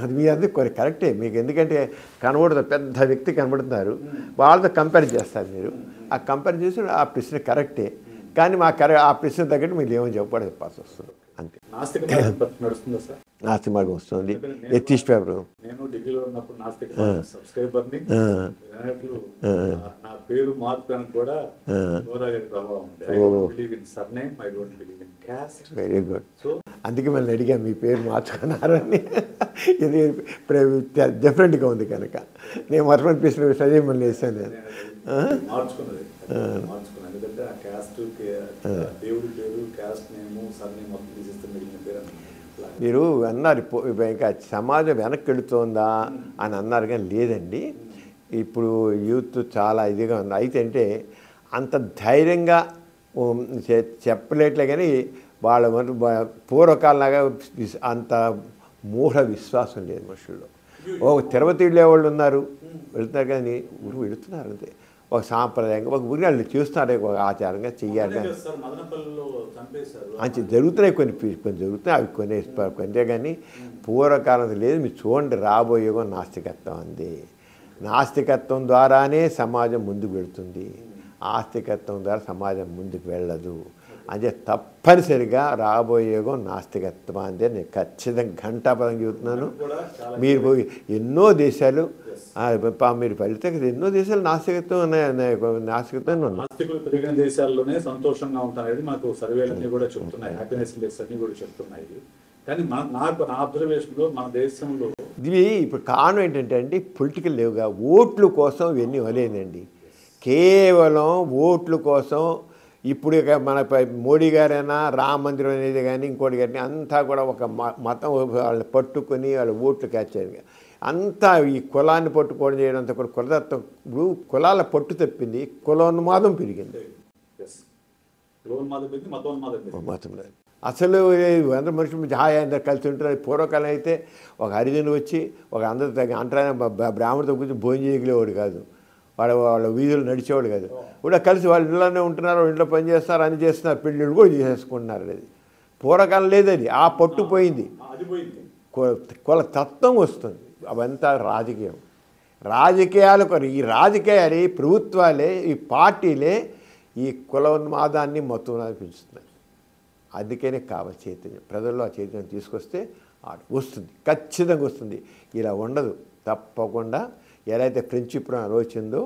అది మీ అందరూ కొన్ని కరెక్టే. మీకు ఎందుకంటే కనబడుతుంది, పెద్ద వ్యక్తి కనబడుతున్నారు, వాళ్ళతో కంపేర్ చేస్తారు మీరు. ఆ కంపేర్ చేసి ఆ ప్రశ్న కరెక్టే, కానీ ఆ ప్రశ్న తగ్గట్టు మీరు ఏమని చెప్పాల్సి వస్తుంది అంతే. నాస్తిక మార్గం వస్తుంది. ఎథిస్ట్ పేపర్ నేను ఢిల్లీలో ఉన్నప్పుడు నాస్తిక సబ్స్క్రైబర్ని, నా పేరు మార్చడానికి కూడా గోదావరి ప్రభావం ఉంది. I don't believe in surname, I don't believe in caste. Very good. అందుకే మళ్ళీ అడిగా మీ పేరు మార్చుకున్నారని. ఇది డిఫరెంట్గా ఉంది కనుక నేను మొత్తం ప్రశ్న సజీవ్ మళ్ళీ వేసాను. నేను మార్చుకున్నాను. ఎందుకంటే ఆ క్యాస్ట్, దేవుడి పేరు, క్యాస్ట్ నేము, సర్నేమ్ మొత్తం తీసేస్తే మిగిలిన పేరు మీరు అన్నారు. ఇంకా సమాజం వెనక్కి వెళుతోందా అని అన్నారు, కానీ లేదండి. ఇప్పుడు యూత్ చాలా ఇదిగా ఉంది. అయితే అంటే అంత ధైర్యంగా చెప్పలేట్లే, కానీ వాళ్ళ పూర్వకాలంలాగా అంత మూఢ విశ్వాసం లేదు మనుషుల్లో. ఒక తిరుపతి వెళ్ళే వాళ్ళు ఉన్నారు, వెళుతున్నారు, కానీ ఊరు వెళుతున్నారు అంతే. ఒక సాంప్రదాయంగా ఒక ఊరి వాళ్ళు చూస్తున్నారు, ఒక ఆచారంగా చెయ్యాలి. అంతే జరుగుతున్నాయి, కొన్ని జరుగుతున్నాయి, అవి కొన్ని కానీ పూర్వకాలం లేదు. మీరు చూడండి, రాబోయే నాస్తికత్వం అంది. నాస్తికత్వం ద్వారానే సమాజం ముందుకు వెళుతుంది, ఆస్తికత్వం ద్వారా సమాజం ముందుకు వెళ్ళదు. అంటే తప్పనిసరిగా రాబోయే నాస్తికత్వం అందే. నేను ఖచ్చితంగా ఘంటాపదం చెబుతున్నాను. మీరు పోయి ఎన్నో దేశాలు మీరు వెళ్తే ఎన్నో దేశాలు నాస్తికత్వం నాస్తికులు పెరిగిన దేశాల్లోనే సంతోషంగా ఉంటారనేది మాకు సర్వేలన్నీ కూడా చెప్తున్నాయి, హ్యాపీనెస్ ఇండెక్స్ అన్ని కూడా చెప్తున్నాయి. కానీ నా అబ్జర్వేషన్లో మన దేశంలో ఇవి ఇప్పుడు కారణం ఏంటంటే అండి, పొలిటికల్ లేవుగా ఓట్ల కోసం ఇవన్నీ వలేదండి. కేవలం ఓట్ల కోసం ఇప్పుడు ఇక మన మోడీ గారైనా రామ మందిరం అనేది కానీ ఇంకోటి కానీ అంతా కూడా ఒక మతం వాళ్ళని పట్టుకొని వాళ్ళ ఓట్లు క్యాచ్చారు. అంతా ఈ కులాన్ని పట్టుకోవడం చేయడం అంతా కూడా కులతత్వం. ఇప్పుడు కులాల పట్టు తప్పింది, కులోన్మాదం పెరిగింది. మతం అసలు అందరు మనుషులు హాయి అందరు కలిసి ఉంటున్నారు. పూర్వకాలం అయితే ఒక హరిజనులు వచ్చి ఒక అందరు అంటరాని బ్రాహ్మణుడితో కూర్చొని భోజనం చేయగలేవాడు కాదు, వాళ్ళ వీధులు నడిచేవాడు కాదు. కూడా కలిసి వాళ్ళ ఇంట్లోనే ఉంటున్నారు, ఇంట్లో పని చేస్తారు, అని చేస్తున్నారు, పెళ్ళిళ్ళు కూడా చేసేసుకుంటున్నారు. అది పూర్వకాలం లేదది, ఆ పట్టు పోయింది. కుల తత్వం వస్తుంది. అవంతా రాజకీయాలు ఈ రాజకీయాలు ప్రభుత్వాలే, ఈ పార్టీలే ఈ కులోన్మాదాన్ని మొత్తం పెంచుతున్నాయి. అందుకనే కావాలి చైతన్యం, ప్రజల్లో ఆ చైతన్యం తీసుకొస్తే వస్తుంది, ఖచ్చితంగా వస్తుంది. ఇలా ఉండదు. తప్పకుండా ఎలా అయితే ఫ్రెంచ్ విప్లవం వచ్చిందో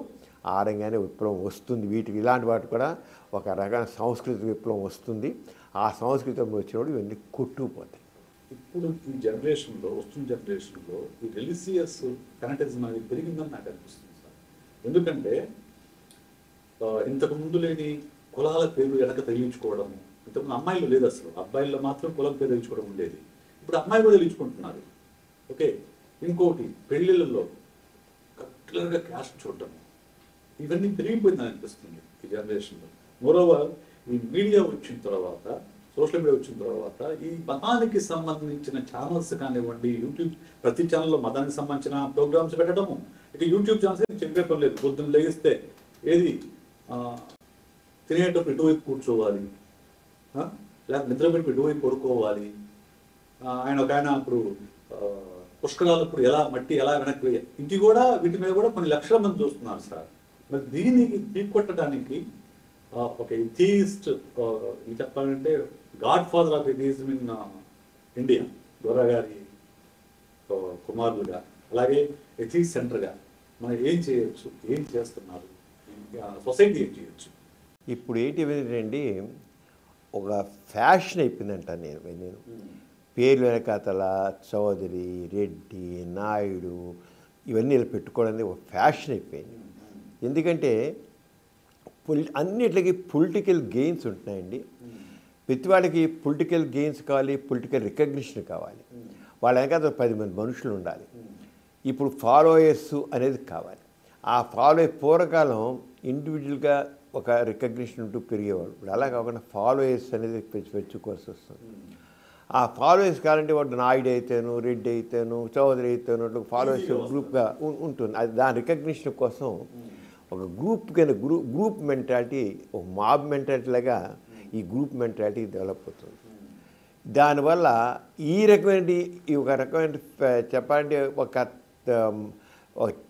ఆ రంగానే విప్లవం వస్తుంది. వీటికి ఇలాంటి వాటి కూడా ఒక రకమైన సాంస్కృతిక విప్లవం వస్తుంది. ఆ సంస్కృతం వచ్చినప్పుడు ఇవన్నీ కొట్టుకుపోతాయి. ఇప్పుడు ఈ జనరేషన్లో, వస్తున్న జనరేషన్లో ఈ రిలీజియస్ ఫెనటిజం అనేది పెరిగిందని నాకు అనిపిస్తుంది సార్. ఎందుకంటే ఇంతకు ముందు లేని కులాల పేర్లు వెనక తగిలించుకోవడము, ఇంతకుముందు అమ్మాయిలు లేదు, అసలు అబ్బాయిల్లో మాత్రం కులం పేరు తగిలించుకోవడం ఉండేది. ఇప్పుడు అమ్మాయిలు కూడా తగిలించుకుంటున్నారు. ఓకే, ఇంకోటి పెళ్ళిళ్ళలో కరెక్ట్గా క్యాస్ట్ చూడటం, ఇవన్నీ పెరిగిపోయిందని అనిపిస్తుంది ఈ జనరేషన్లో. మోరోవర్ ఈ మీడియా వచ్చిన తర్వాత, సోషల్ మీడియా వచ్చిన తర్వాత ఈ మతానికి సంబంధించిన ఛానల్స్ కానివ్వండి, యూట్యూబ్ ప్రతి ఛానల్లో మతానికి సంబంధించిన ప్రోగ్రామ్స్ పెట్టడము. ఇక యూట్యూబ్ ఛానల్స్ చెప్పే లేదు, పొద్దున్న లేగిస్తే ఏది తినేటప్పుడు ఇటువైపు కూర్చోవాలి, లేకపోతే నిద్రపెట్టి ఇటువైపు పడుకోవాలి. ఆయన ఇప్పుడు పుష్కరాలప్పుడు ఎలా మట్టి ఎలా వెనక్కి, ఇది కూడా వీటి మీద కూడా కొన్ని లక్షల మంది చూస్తున్నారు సార్. మరి దీనికి తీకొట్టడానికి ఒక ఎథీస్ట్ చెప్పాలంటే God father of atheism in India, Gora గారి కుమారులుగా, అలాగే ఎథీస్ట్ సెంటర్గా మనం ఏం చేయొచ్చు, ఏం చేస్తున్నారు, సొసైటీ ఏం చేయొచ్చు? ఇప్పుడు ఏంటి ఒక ఫ్యాషన్ అయిపోయిందంట. నేను పేర్లు వెనకాతల చౌదరి, రెడ్డి, నాయుడు ఇవన్నీ ఇలా పెట్టుకోవడానికి ఒక ఫ్యాషన్ అయిపోయింది. ఎందుకంటే అన్నిటికీ పొలిటికల్ గెయిన్స్ ఉంటున్నాయండి. ప్రతి వాళ్ళకి పొలిటికల్ గెయిన్స్ కావాలి, పొలిటికల్ రికగ్నిషన్ కావాలి. వాళ్ళ వెనకాల 10 మంది మనుషులు ఉండాలి. ఇప్పుడు ఫాలోయర్స్ అనేది కావాలి. ఆ పూర్వకాలం ఇండివిజువల్గా ఒక రికగ్నిషన్ ఉంటూ పెరిగేవాడు. ఇప్పుడు అలా కాకుండా ఫాలోయర్స్ అనేది పెంచుకోవాల్సి వస్తుంది. ఆ ఫాలోయర్స్ కావాలంటే వాడు నాయుడు అయితేను, రెడ్డి అయితేను, చౌదరి అయితేను ఫాలోయర్స్ గ్రూప్గా ఉంటుంది. అది దాని రికగ్నిషన్ కోసం ఒక గ్రూప్ మెంటాలిటీ, ఒక మాబ్ మెంటాలిటీ లాగా ఈ గ్రూప్ మెంటాలిటీ డెవలప్ అవుతుంది. దానివల్ల ఈ రకమైన చెప్పాలంటే ఒక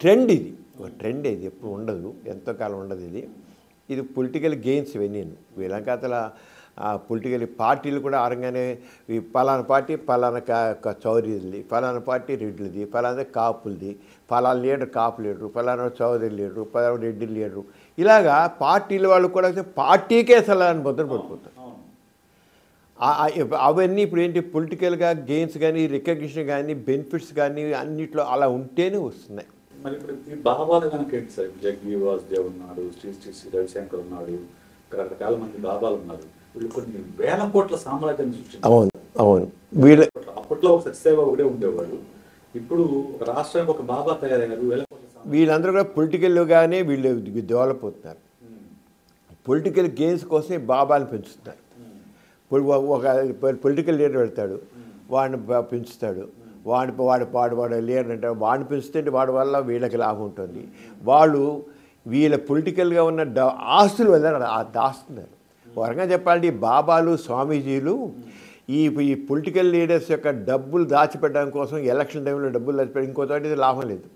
ట్రెండ్ ఇది ఎప్పుడు ఉండదు, ఎంతో కాలం ఉండదు. ఇది పొలిటికల్ గెయిన్స్ ఇవన్నీ వీళ్ళంకాతల పొలిటికల్ పార్టీలు కూడా ఆరంగానే ఈ పలానా పార్టీ పలానా చౌదరిది, పలానా పార్టీ రెడ్డిది, పలానా కాపులది, పలానా లీడర్ కాపు లీడరు, పలానా చౌదరి లీడరు, పలానా రెడ్డి లీడరు, ఇలాగా పార్టీల వాళ్ళు కూడా పార్టీకే సలహాన్ని ముద్ర పడిపోతారు. అవన్నీ ఇప్పుడు ఏంటి పొలిటికల్గా గెయిన్స్ కానీ, రికగ్నిషన్ కానీ, బెనిఫిట్స్ కానీ అన్నిట్లో అలా ఉంటేనే వస్తున్నాయి. మరి ఇప్పుడు ఈ బాబాలు కనుక ఏంటి సార్? జగ్గి వాసుదేవ్ ఉన్నాడు, శ్రీ రవిశంకర్ ఉన్నాడు, రకరకాల మంది బాబాలు ఉన్నారు. వీళ్ళు కొన్ని వేల కోట్ల సామ్రాజ్యాన్ని సృష్టించారు. అవును వీళ్ళ అప్పట్లో ఒక సత్యసేవ ఒకటే ఉండేవాడు. ఇప్పుడు ఒక రాష్ట్రానికి ఒక బాబా తయారయ్యారు. వీళ్ళందరూ కూడా పొలిటికల్గానే వీళ్ళు డెవలప్ అవుతున్నారు. పొలిటికల్ గెయిన్స్ కోసం బాబాని పెంచుతున్నారు. ఒక పొలిటికల్ లీడర్ వెళ్తాడు, వాడిని పెంచుతాడు, వాడు లీడర్ అంటే వాడిని పెంచుతుంటే వాడి వల్ల వీళ్ళకి లాభం ఉంటుంది. వాళ్ళు వీళ్ళ పొలిటికల్గా ఉన్న ఆస్తులు వెళ్ళారు దాస్తున్నారు. ఒక రకంగా చెప్పాలంటే ఈ బాబాలు, స్వామీజీలు ఈ పొలిటికల్ లీడర్స్ యొక్క డబ్బులు దాచిపెట్టడం కోసం ఎలక్షన్ టైంలో డబ్బులు దాచిపెట్టి ఇంకో చోట లాభం లేదు.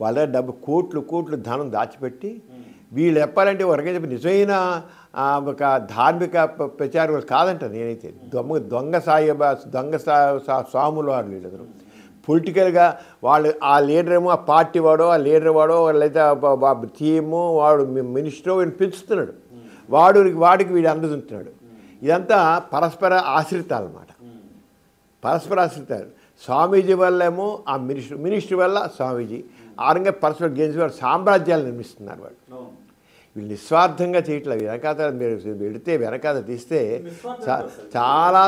వాళ్ళ కోట్లు ధనం దాచిపెట్టి వీళ్ళు చెప్పాలంటే ఒక రకంగా చెప్పి నిజమైన ఒక ధార్మిక ప్రచారం కాదంట. నేనైతే దొంగ స్వాములు వారు వీళ్ళందరూ పొలిటికల్గా వాళ్ళు ఆ లీడర్ ఏమో ఆ పార్టీ వాడో, ఆ లీడర్ వాడో, లేదా టీము వాడు మినిస్టరో వీడిని పెంచుతున్నాడు, వాడికి వీడు అందుతుంటున్నాడు. ఇదంతా పరస్పర ఆశ్రితాలు అన్నమాట. పరస్పర ఆశ్రితాలు. స్వామీజీ వల్ల ఏమో ఆ మినిస్టర్ వల్ల స్వామీజీ ఆరంగా పరస్పర గెలిచి వాడు సామ్రాజ్యాలు నిర్మిస్తున్నారు. వాళ్ళు వీళ్ళు నిస్వార్థంగా చేయట్లేదు. వెనకాత మీరు వెనకాత తీస్తే చాలా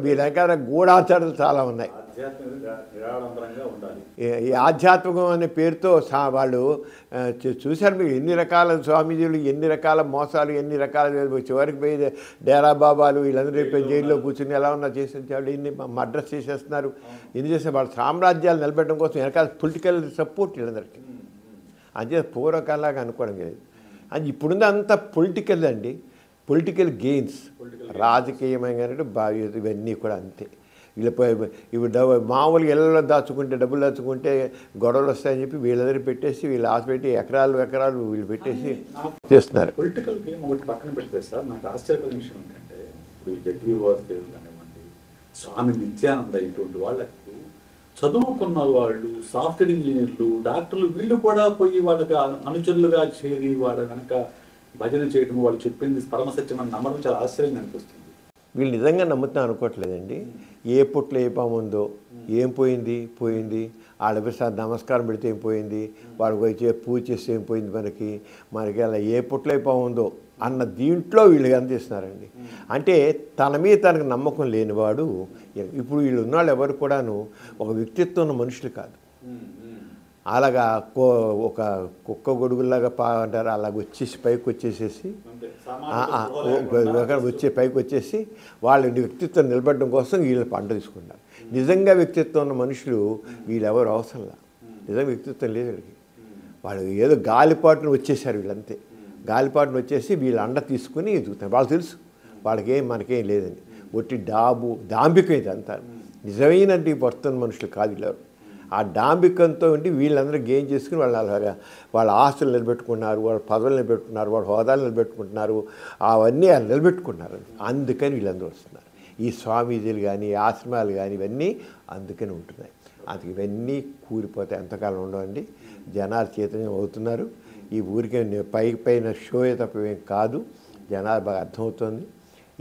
వీళ్ళ వెనకాల గూఢాచారాలు చాలా ఉన్నాయి. ఈ ఆధ్యాత్మికం అనే పేరుతో వాళ్ళు చూశారు. మీరు ఎన్ని రకాల స్వామీజీలు, ఎన్ని రకాల మోసాలు, ఎన్ని రకాల చివరికి పోయి డేరా బాబాలు వీళ్ళందరూ రేపు జైల్లో కూర్చుని ఎలా ఉన్నా చేసేవాళ్ళు, ఇన్ని మర్డర్స్ చేసేస్తున్నారు. ఎన్ని చేస్తే వాళ్ళ సామ్రాజ్యాలు నిలబెట్టడం కోసం వెనకాల పొలిటికల్ సపోర్ట్ వీళ్ళందరికీ. అంతే పూర్వకాలంలాగా అనుకోవడం లేదు. అది ఇప్పుడుంది అంతా పొలిటికల్ అండి, పొలిటికల్ గెయిన్స్, రాజకీయమైన ఇవన్నీ కూడా అంతే. వీళ్ళు మామూలుగా ఇళ్ళలో డబ్బులు దాచుకుంటే గొడవలు వస్తాయని చెప్పి వీళ్ళందరూ పెట్టేసి వీళ్ళు ఆశ పెట్టి ఎకరాలు వీళ్ళు పెట్టేసి చేస్తున్నారు. పొలిటికల్ గేమ్ ఒకటి పక్కన పెడితే సార్, నాకు ఆశ్చర్యకరమైన విషయం ఏంటంటే ఇప్పుడు జగ్గి వాసుదేవ్ కానివ్వండి, స్వామి నిత్యానంద, ఇటువంటి వాళ్ళకు చదువుకున్న వాళ్ళు, సాఫ్ట్వేర్ ఇంజనీర్లు, డాక్టర్లు, వీళ్ళు కూడా పోయి వాళ్ళకి అనుచరులుగా చేరి వాళ్ళ కనుక భజన చేయడం, వాళ్ళు చెప్పింది పరమసత్యం అని నమ్మడం చాలా ఆశ్చర్యంగా అనిపిస్తుంది. వీళ్ళు నిజంగా నమ్ముతున్నా అనుకోవట్లేదండి. ఏ పుట్లో ఏ పాము ఉందో, ఏం పోయింది వాళ్ళ నమస్కారం పెడితే ఏం పోయింది, వాడికి వచ్చి పూజ చేస్తే ఏం పోయింది, మనకి అలా ఏ పుట్లో ఏ పాము ఉందో అన్న దీంట్లో వీళ్ళు అందిస్తున్నారండి. అంటే తన మీద తనకు నమ్మకం లేనివాడు. ఇప్పుడు వీళ్ళు ఉన్నవాళ్ళు ఎవరు కూడాను ఒక వ్యక్తిత్వం ఉన్న మనుషులు కాదు. అలాగా ఒక కుక్క గొడుగులాగా అంటారు, అలాగ వచ్చేసి పైకి వచ్చేసేసి పైకి వచ్చేసి వాళ్ళ వ్యక్తిత్వం నిలబడడం కోసం వీళ్ళు పంట తీసుకుంటారు. నిజంగా వ్యక్తిత్వం ఉన్న మనుషులు వీళ్ళెవరు అవసరంలా. నిజంగా వ్యక్తిత్వం లేదు వీళ్ళకి. వాళ్ళు ఏదో గాలిపాటును వచ్చేసారు. వీళ్ళంతే గాలిపాటును వచ్చేసి వీళ్ళ అండ తీసుకుని ఎదుగుతారు. వాళ్ళు తెలుసు మనకేం లేదని. ఒట్టి దాంభికం ఇదంతా. నిజమైన వర్తన మనుషులు కాదు వీళ్ళు. ఆ డాంబికంతో ఉండి వీళ్ళందరూ గెయిన్ చేసుకుని వాళ్ళ ఆస్తులు నిలబెట్టుకున్నారు, వాళ్ళ పదవులు నిలబెట్టుకున్నారు, వాళ్ళ హోదాలు నిలబెట్టుకుంటున్నారు, అవన్నీ నిలబెట్టుకున్నారు. అందుకని వీళ్ళందరూ వస్తున్నారు. ఈ స్వామీజీలు కానీ, ఆశ్రమాలు కానీ ఇవన్నీ అందుకని ఉంటున్నాయి. అందుకు ఇవన్నీ కూలిపోతాయి, ఎంతకాలం ఉండవండి. జనాలు చైతన్యం అవుతున్నారు. ఈ ఊరికే పైన షోయే తప్ప ఏం కాదు. జనాలు బాగా అర్థమవుతుంది.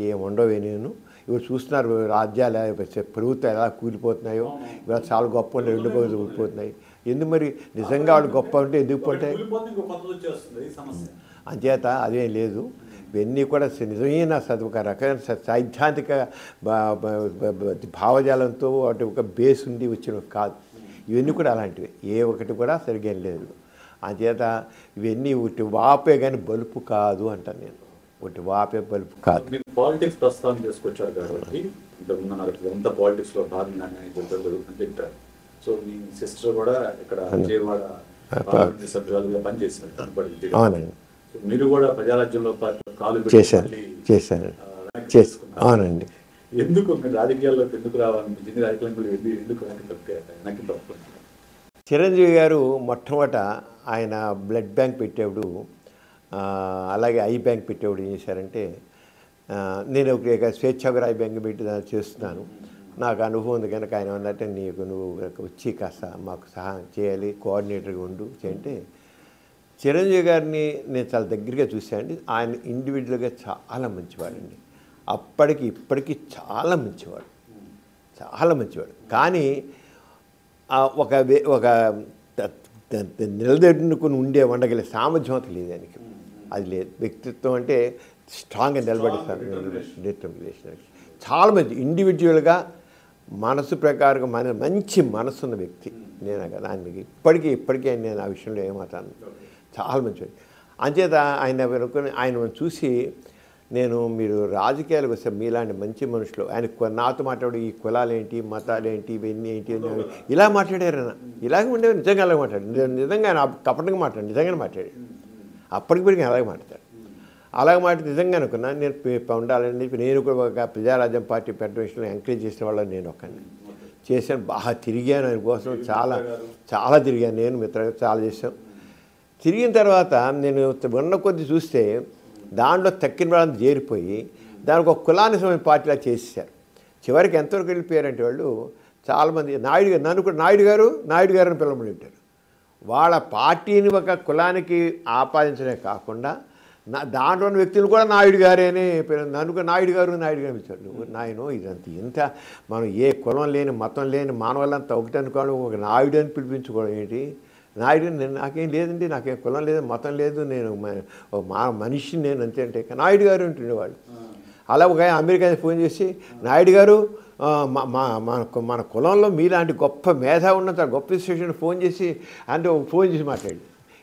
ఏముండవే నేను ఇప్పుడు చూస్తున్నారు రాజ్యాలు ప్రభుత్వాలు ఎలా కూలిపోతున్నాయో. ఇవాళ చాలా గొప్ప ఉండే రెండు రోజులు కూలిపోతున్నాయి. ఎందుకు మరి నిజంగా వాళ్ళు గొప్ప ఉంటే ఎందుకు పోతాయి? అంచేత అదేం లేదు. ఇవన్నీ కూడా నిజమైన ఒక రకమైన సైద్ధాంతిక భావజాలంతో వాటి ఒక బేస్ ఉండి వచ్చినవి కాదు. ఇవన్నీ కూడా అలాంటివి. ఏ ఒకటి కూడా సరిగ్గా లేదు. అంచేత ఇవన్నీ ఒకటి వాపే కానీ బలుపు కాదు అంటాను నేను. ఒకటి వాపే బలుపు కాదు. మీరు పాలిటిక్స్ ప్రస్తావన చేసుకొచ్చారు కాబట్టి ఇంతకుముందు నాకు ఎంత పాలిటిక్స్లో భాగంగానే జరుగుతుందని చెప్పారు. సో మీ సిస్టర్ కూడా ఇక్కడ విజయవాడ పార్లమెంట్ సభ్యులుగా పనిచేశారు కనపడి. అవునండి. సో మీరు కూడా ప్రజారాజ్యంలో కాలు చేశాను. అవునండి. ఎందుకు మీరు రాజకీయాల్లోకి ఎందుకు రావాలనిపించింది? రాజకీయాలకు ఎందుకు వెనక్కి తప్పు? చిరంజీవి గారు మొట్టమొదట ఆయన బ్లడ్ బ్యాంక్ పెట్టేప్పుడు, అలాగే ఐ బ్యాంక్ పెట్టేప్పుడు ఏం చేశారంటే, నేను ఒక స్వేచ్ఛాగ్ర ఐ బ్యాంక్ పెట్టి చేస్తున్నాను, నాకు అనుభవం ఉంది కనుక ఆయన అన్నట్టే నువ్వు వచ్చి కాస్త మాకు సహాయం చేయాలి, కోఆర్డినేటర్గా ఉండు చేయంటే, చిరంజీవి గారిని నేను చాలా దగ్గరగా చూశానండి. ఆయన ఇండివిజువల్గా చాలా మంచివాడండి. అప్పటికి ఇప్పటికీ చాలా మంచివాడు, చాలా మంచివాడు. కానీ ఒక నిలదొక్కుని ఉండగలిగే సామర్థ్యం అంత లేదు ఆయనకి. అది లేదు. వ్యక్తిత్వం అంటే స్ట్రాంగ్గా నిలబడిస్తారు. చాలా మంచి ఇండివిజువల్గా మనసు ప్రకారం మంచి మనసు ఉన్న వ్యక్తి. నేను కదా ఆయనకి ఇప్పటికీ నేను ఆ విషయంలో ఏమాతాను. చాలా మంచివాడు. అంచేత ఆయన చూసి నేను మీరు రాజకీయాలకు వస్తే మీలాంటి మంచి మనుషులు, ఆయన నాతో మాట్లాడు ఈ కులాలేంటి మతాలేంటి ఇవన్నీ ఏంటి ఇలా మాట్లాడారు. ఇలాగే ఉండేవి. నిజంగా అలాగే మాట్లాడు. నిజంగా ఆయన కపటంగా మాట్లాడు. నిజంగానే మాట్లాడాడు. అప్పటికి అలాగే మాట్లాడతాడు. అలాగే మాట నిజంగా అనుకున్నా నేను ఉండాలని చెప్పి నేను కూడా ఒక ప్రజారాజ్యం పార్టీ పెట్ట విషయంలో ఎంకరేజ్ చేసిన వాళ్ళని నేను ఒకరిని చేశాను. బాగా తిరిగాను ఆయన కోసం. చాలా తిరిగాను. నేను మిత్రులు చాలా చేశాం. తిరిగిన తర్వాత నేను ఉన్న కొద్ది చూస్తే దాంట్లో తక్కిన వాళ్ళని చేరిపోయి దానికి ఒక కులాన్ని సమయం పార్టీలా చేసేసారు. చివరికి ఎంతవరకు వెళ్ళిపోయారంటే వాళ్ళు చాలామంది నన్ను కూడా నాయుడు గారు అని పిలవమని ఉంటారు. వాళ్ళ పార్టీని ఒక కులానికి ఆపాదించడమే కాకుండా దాంట్లో ఉన్న వ్యక్తులు కూడా నాయుడు గారే అని నన్ను నాయుడు గారు పిలిచారు. నాయనో ఇదంతా ఇంత మనం ఏ కులం లేని మతం లేని మానవులంతా ఒకటి అనుకోవడం, ఒక నాయుడు అని పిలిపించుకోవడం ఏంటి? నాయుడు నాకేం లేదండి, నాకేం కులం లేదు మతం లేదు, నేను మనిషిని నేను అంతే అంటే నాయుడు గారు ఉంటుండేవాళ్ళు. అలా ఒక అమెరికా ఫోన్ చేసి నాయుడు గారు మన కులంలో మీలాంటి గొప్ప మేధా ఉన్నంత గొప్ప స్టేషన్ ఫోన్ చేసి మాట్లాడి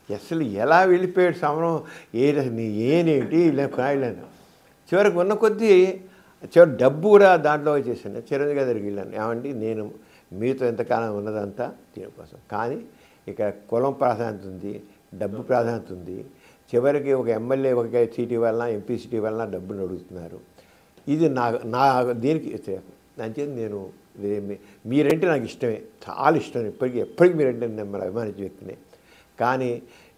అసలు ఎలా వెళ్ళిపోయాడు సమరం ఏనేంటి నాయుడు. చివరికి ఉన్న కొద్దీ డబ్బు కూడా దాంట్లో చేశాను. చిరంజీవి గారి దగ్గరికి వెళ్ళాను. ఏమండి నేను మీతో ఎంతకాలం ఉన్నదంతా దీనికోసం, కానీ ఇక కులం ప్రాధాన్యత ఉంది, డబ్బు ప్రాధాన్యత ఉంది. చివరికి ఒక ఎమ్మెల్యే ఒక సీట్ ఇవ్వాలన్నా ఎంపీ సీట్ ఇవ్వాలన్నా డబ్బులు అడుగుతున్నారు. ఇది నా దీనికి అంచేది నేను మీరంటే నాకు ఇష్టమే, చాలా ఇష్టం. ఎప్పటికీ మీరంటే నేను అభిమానించే వ్యక్తినే. కానీ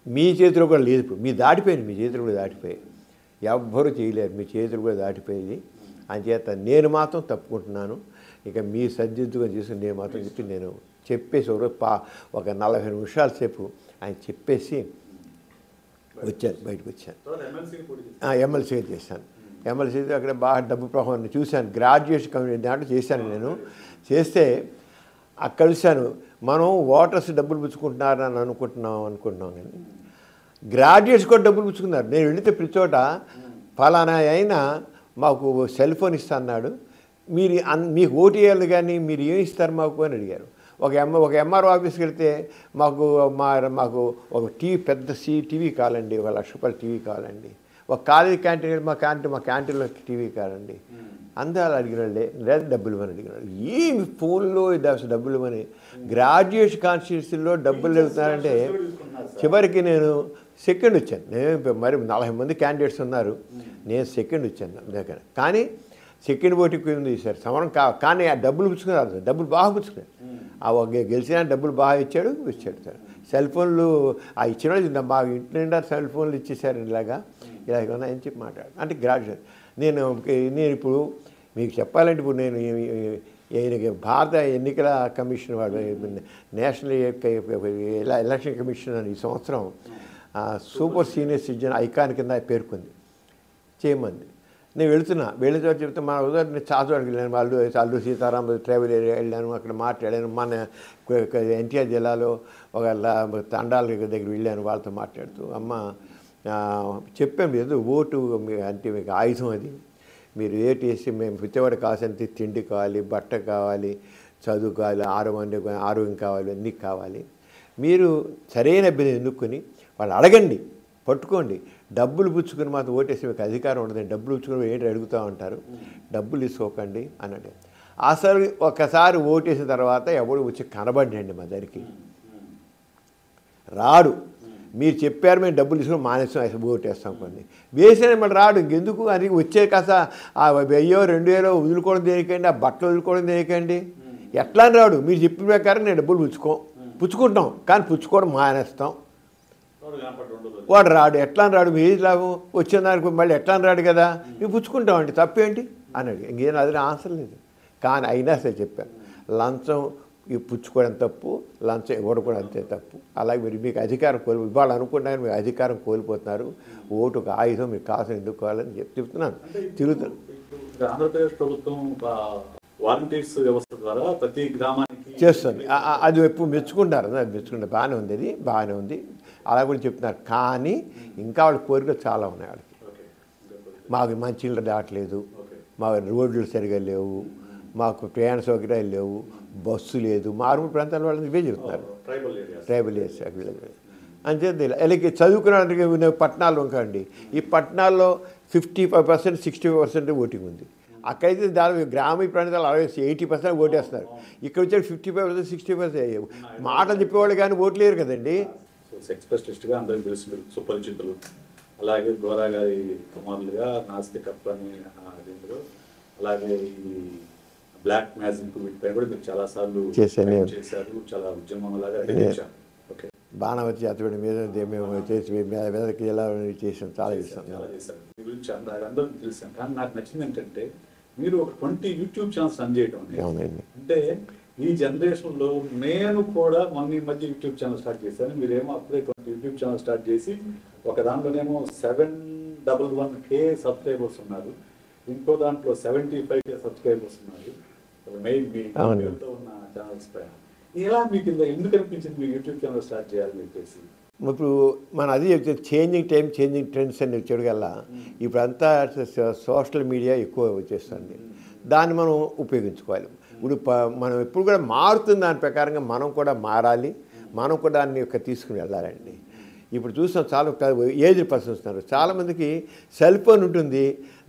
మీ చేతిలో కూడా లేదు. ఇప్పుడు మీ దాటిపోయింది, మీ చేతులు కూడా దాటిపోయాయి. ఎవ్వరూ చేయలేరు, మీ చేతులు కూడా దాటిపోయింది. అంచేత నేను మాత్రం తప్పుకుంటున్నాను. ఇక మీ సర్జిద్దుగా చేసుకుని నేను మాత్రం చెప్పి నేను చెప్పేసి ఒక 40 నిమిషాల సేపు ఆయన చెప్పేసి బయటకు వచ్చాను. ఎమ్మెల్సీగా చేశాను. ఎమ్మెల్సీ అక్కడ బాగా డబ్బు ప్రభావాన్ని చూశాను. గ్రాడ్యుయేషన్ కమిటీ దాంట్లో చేశాను. నేను చేస్తే అక్కడ చూశాను మనం ఓటర్స్ డబ్బులు పుచ్చుకుంటున్నారని అనుకుంటున్నాం కానీ గ్రాడ్యుయేట్స్ కూడా డబ్బులు పుచ్చుకున్నారు. నేను వెళితే ప్రతి చోట ఫలానా అయినా మాకు సెల్ ఫోన్ ఇస్తా అన్నాడు, మీకు ఓటు వేయాలి కానీ మీరు ఏమి ఇస్తారు మాకు అని అడిగారు. ఒక ఎంఆర్ఓ ఆఫీస్కి వెళ్తే మాకు ఒక పెద్ద టీవీ కావాలండి, ₹1,00,000 టీవీ కావాలండి. ఒక కాలేజీ క్యాంటీన్ మా క్యాంటీన్లో టీవీ కావాలండి. అందరూ అడిగినాళ్ళే, లేదా డబ్బులు ఇవ్వని అడిగినాడు. ఏమి ఫోన్లో డబ్బులు ఇవ్వని గ్రాడ్యుయేషన్ కాన్స్టిట్యూన్సీలో డబ్బులు వెళ్తున్నారంటే చివరికి నేను సెకండ్ వచ్చాను. నేను మరి 40 మంది క్యాండిడేట్స్ ఉన్నారు, నేను సెకండ్ వచ్చాను దగ్గర. కానీ సెకండ్ ఓటింగ్ ఉంది సార్ సమరం కానీ ఆ డబ్బులు పుచ్చుకున్నారు, డబ్బులు బాగా పుచ్చుకున్నారు. గెలిచిన డబ్బులు బాగా ఇచ్చాడు సార్. సెల్ ఫోన్లు ఇచ్చిన వాళ్ళు మా ఇంటి నిండా సెల్ ఫోన్లు ఇచ్చేసారు. ఇలాగా ఉన్నాయని చెప్పి మాట్లాడు అంటే గ్రాడ్యుయేట్. నేను ఇప్పుడు మీకు చెప్పాలంటే ఇప్పుడు నేను భారత ఎన్నికల కమిషన్ వాడు నేషనల్ ఎలక్షన్ కమిషన్ అని ఈ సంవత్సరం సూపర్ సీనియర్ సిటిజన్ ఐకాన్ కింద పేర్కొంది చేయమంది. నేను వెళ్ళిన చోట చెప్తే మన ఉదాహరణ చాచోడికి వెళ్ళాను. అల్లు సీతారామ ట్రావెల్ ఏరియా వెళ్ళాను, అక్కడ మాట్లాడాను. మన ఎన్టీఆర్ జిల్లాలో ఒక తండాల దగ్గర వెళ్ళాను, వాళ్ళతో మాట్లాడుతూ అమ్మ చెప్పాము ఏదో ఓటు అంటే మీకు ఆయుధం, అది మీరు ఏటి వేసి మేము పిచ్చవాడు కావాల్సినంత తిండి కావాలి, బట్ట కావాలి, చదువు కావాలి, ఆరోగ్యం కావాలి, అన్నీ కావాలి. మీరు సరైన అభ్యర్థి ఎన్నుకొని వాళ్ళు అడగండి, పట్టుకోండి. డబ్బులు పుచ్చుకొని మాత్రం ఓటేసి మీకు అధికారం ఉండదండి. డబ్బులు పుచ్చుకొని ఏంటి అడుగుతూ ఉంటారు, డబ్బులు తీసుకోకండి అన్నాడు. అసలు ఒకసారి ఓటేసిన తర్వాత ఎవడు వచ్చి కనబడండి మా దగ్గరికి రాడు. మీరు చెప్పారు మేము డబ్బులు తీసుకుని మానేస్తాం ఓటేస్తాం కొన్ని వేసిన మళ్ళీ రాడు. ఇంకెందుకు అది వచ్చే కాస్త ఆ 1000-2000 వదులుకోవడం దేనికండి, ఆ బట్టలు వదులుకోవడం దేనికండి, ఎట్లా అని రాడు. మీరు చెప్పిన ప్రకారం నేను డబ్బులు పుచ్చుకుంటాం కానీ పుచ్చుకోవడం మానేస్తాం. వాడు రాడు, ఎట్లా అని రాడు. మీరు లాభం వచ్చిన దానికి మళ్ళీ ఎట్లా అని రాడు కదా, మేము పుచ్చుకుంటామండి తప్పేంటి అన్నాడు. ఇంకేం అది ఆన్సర్ లేదు. కానీ అయినా సరే చెప్పాను, లంచం పుచ్చుకోవడం తప్పు, లంచం ఇవ్వడం కూడా అంతే తప్పు. అలాగే మీరు మీకు అధికారం ఇవ్వాలి అనుకుంటున్నారు, మీరు అధికారం కోల్పోతున్నారు. ఓటు ఒక ఆయుధం, మీకు కాసం ఎందుకోవాలని చెప్తున్నాను. తిరుగుతాను. ఆంధ్రప్రదేశ్ ప్రభుత్వం వాలంటీర్స్ వ్యవస్థ ద్వారా ప్రతి గ్రామానికి చేస్తుంది. అది ఎప్పుడు మెచ్చుకుంటారు, బాగానే ఉంది, అది బాగానే ఉంది, అలా కూడా చెప్తున్నారు. కానీ ఇంకా వాళ్ళ కోరికలు చాలా ఉన్నాయి. వాళ్ళకి మాకు మంచినీళ్ళు రావట్లేదు, మా రోడ్లు సరిగా లేవు, మాకు ప్రయాణ సౌకర్యాలు లేవు, బస్సు లేదు. మారుమూల ప్రాంతాల వాళ్ళని ఇవే చెప్తున్నారు, ట్రైబల్ ఏరియాస్ అంతే. అలాగే చదువుకున్న పట్టణాలు ఇంకండి, ఈ పట్టణాల్లో 55%, 65% ఓటింగ్ ఉంది. అక్కడైతే దాదాపు గ్రామీణ ప్రాంతాలు 80% ఓటేస్తున్నారు. ఇక్కడ వచ్చే 55%, 60% మాటలు చెప్పేవాళ్ళు కానీ ఓట్లు లేరు కదండి. సెక్స్ స్పెషలిస్ట్గా అందరికీ తెలుసు, సుపరిచితులు. అలాగే గోరా గారి కుమారులుగా నాస్తికత్వ అని అలాగే ఈ బ్లాక్ మ్యాజిక్ వీటిపై కూడా మీరు చాలాసార్లు చేశారు, చాలా ఉద్యమం లాగా చేశారు. ఓకే, బాణవతి జాతర మీద మేము చేసి మీదకి ఎలా చేసాం, చాలా చేసాం. మీ గురించి అందరికీ తెలుసాను. కానీ నాకు నచ్చింది ఏంటంటే మీరు ఒక 20 యూట్యూబ్ ఛానల్స్ రన్ చేయడం. అంటే ఈ జనరేషన్లో నేను కూడా మొన్న ఈ మధ్య యూట్యూబ్ ఛానల్ స్టార్ట్ చేశాను. మీరేమో అప్పుడే 20 యూట్యూబ్ ఛానల్ స్టార్ట్ చేసి ఒక దాంట్లోనేమో 711K సబ్స్క్రైబర్స్ ఉన్నారు, ఇంకో దాంట్లో 75K సబ్స్క్రైబర్స్ ఉన్నారు. మెయిన్ మీ ఉన్న ఛానల్స్ పైన ఇలా మీకు ఎందుకు అనిపించింది మీరు యూట్యూబ్ ఛానల్ స్టార్ట్ చేయాలని చెప్పేసి? ఇప్పుడు మనం అది చెప్తే చేంజింగ్ టైం, చేంజింగ్ ట్రెండ్స్ అని వచ్చాడు కల్లా ఇప్పుడంతా సోషల్ మీడియా ఎక్కువ వచ్చేస్తుంది. దాన్ని మనం ఉపయోగించుకోవాలి. ఇప్పుడు మనం ఎప్పుడు కూడా మారుతుంది, దాని ప్రకారంగా మనం కూడా మారాలి, మనం కూడా దాన్ని తీసుకుని వెళ్ళాలండి. ఇప్పుడు చూస్తాం చాలా ఏజ్డ్ పర్సన్స్ ఉన్నారు, చాలామందికి సెల్ ఫోన్ ఉంటుంది,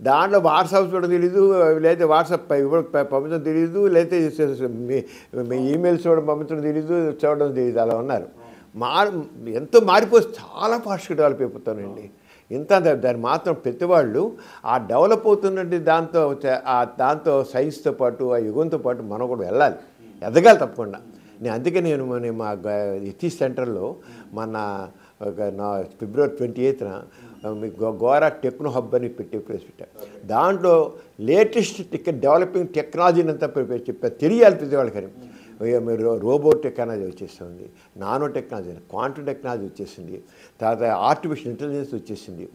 దాంట్లో వాట్సాప్ చూడడం తెలీదు, లేదా వాట్సాప్ పంపించడం తెలీదు, లేదా ఈమెయిల్స్ చూడడం పంపించడం తెలీదు, చూడడం తెలీదు, అలా ఉన్నారు. ఎంతో మారిపోతే చాలా ఫాస్ట్గా డెవలప్ అయిపోతానండి. ఇంత దాన్ని మాత్రం ప్రతివాళ్ళు ఆ డెవలప్ అవుతున్నట్టు దాంతో సైన్స్తో పాటు ఆ యుగంతో పాటు మనం కూడా వెళ్ళాలి, ఎదగాలి తప్పకుండా. అందుకే నేను మా ఎథిక్స్ సెంటర్లో మన ఫిబ్రవరి 28న గోరా టెక్నో హబ్ అని పెట్టాను. దాంట్లో లేటెస్ట్ డెవలపింగ్ టెక్నాలజీని అంతా చెప్పారు, తెలియాలి ప్రతి వాళ్ళకని. మీరు రోబోట్ టెక్నాలజీ వచ్చేస్తుంది, నానో టెక్నాలజీ, క్వాంటమ్ టెక్నాలజీ వచ్చేసింది, తర్వాత ఆర్టిఫిషియల్ ఇంటెలిజెన్స్ వచ్చేసింది,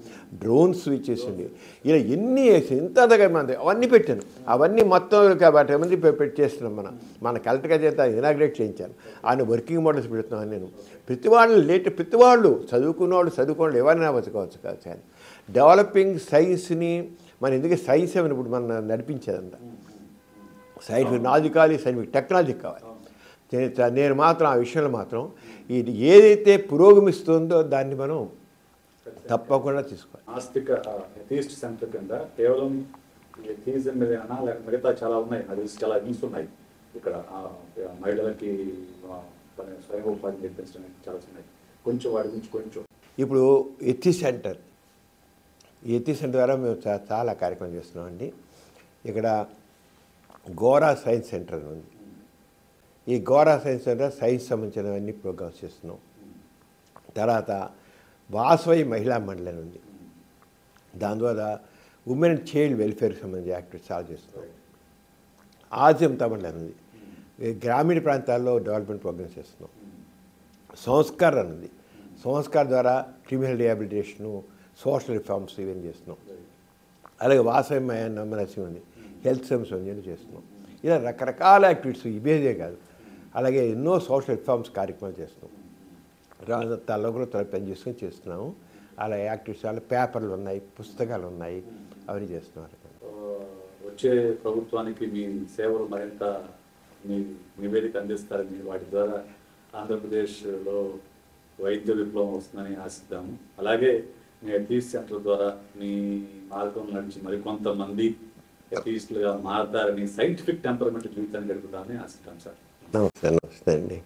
డ్రోన్స్ వచ్చేసింది, ఇలా ఎన్ని ఇంత మంది అవన్నీ పెట్టాను. అవన్నీ మొత్తం కాబట్టి మంది చేస్తున్నాం. మన కలెక్టర్గా చేత ఇనాగ్రేట్ చేయించాను. ఆయన వర్కింగ్ మోడల్స్ పెడుతున్నాను. నేను ప్రతి వాళ్ళు చదువుకున్న ఎవరైనా బతుకోవచ్చు కాదు. కానీ డెవలపింగ్ సైన్స్ని మన ఎందుకంటే సైన్స్ ఏమైనా ఇప్పుడు మనం నడిపించేదంట, సైంటిఫిక్ నాలెడ్జ్ కావాలి, సైంటిఫిక్ టెక్నాలజీ కావాలి. నేను మాత్రం ఆ విషయంలో మాత్రం ఇది ఏదైతే పురోగమిస్తుందో దాన్ని మనం తప్పకుండా తీసుకోవాలి. నాస్తిక ఎథిస్ట్ సెంటర్ కింద కేవలం ఎథిజం మీదేనా లేక మిగతా చాలా ఉన్నాయి, అది చాలా న్యూస్ ఉన్నాయి. ఇక్కడ మహిళలకి స్వయం ఉపాధి నేర్పించడం చాలా ఉన్నాయి. కొంచెం వాటి గురించి కొంచెం ఇప్పుడు ఎథిక్స్ సెంటర్ ద్వారా మేము చాలా కార్యక్రమం చేస్తున్నామండి. ఇక్కడ గోరా సైన్స్ సెంటర్ ఉంది. ఈ గోరా సైన్స్ సెంటర్ సైన్స్ సంబంధించినవన్నీ ప్రోగ్రామ్స్ చేస్తున్నాం. తర్వాత వాసవి మహిళా మండలి ఉంది, దాని ద్వారా ఉమెన్ అండ్ చైల్డ్ వెల్ఫేర్కి సంబంధించి యాక్టివిటీస్ చాలా చేస్తున్నాం. ఆజంతా మండలి ఉంది, గ్రామీణ ప్రాంతాల్లో డెవలప్మెంట్ ప్రోగ్రామ్స్ చేస్తున్నాం. సంస్కార్ అని ఉంది, సంస్కార్ ద్వారా క్రిమినల్ రిహాబిలిటేషను, సోషల్ రిఫార్మ్స్ ఇవన్నీ చేస్తున్నాం. అలాగే వాసవి నరసింహ ఉంది, హెల్త్ సర్వీస్ అని చేస్తున్నాం. ఇలా రకరకాల యాక్టివిటీస్ ఇవేదే కాదు, అలాగే ఎన్నో సోషల్ రిఫార్మ్స్ కార్యక్రమాలు చేస్తున్నాం. తలలో పని చేసుకొని చేస్తున్నాము. అలా యాక్టివిటీస్, అలా పేపర్లు ఉన్నాయి, పుస్తకాలు ఉన్నాయి, అవన్నీ చేస్తున్నారు. వచ్చే ప్రభుత్వానికి మీ సేవలు మరింత మీ నివేదిక అందిస్తారని, వాటి ద్వారా ఆంధ్రప్రదేశ్లో వైద్య విప్లవం వస్తుందని ఆశిద్దాము. అలాగే మీ అథీస్ట్ సెంటర్ ద్వారా మీ మార్గం నడిచి మరికొంతమంది అథీస్టులుగా మారతారని, సైంటిఫిక్ టెంపర్మెంట్ జీవితాన్ని గడుపుతారని ఆశిద్దాం సార్. నమస్తే అండి.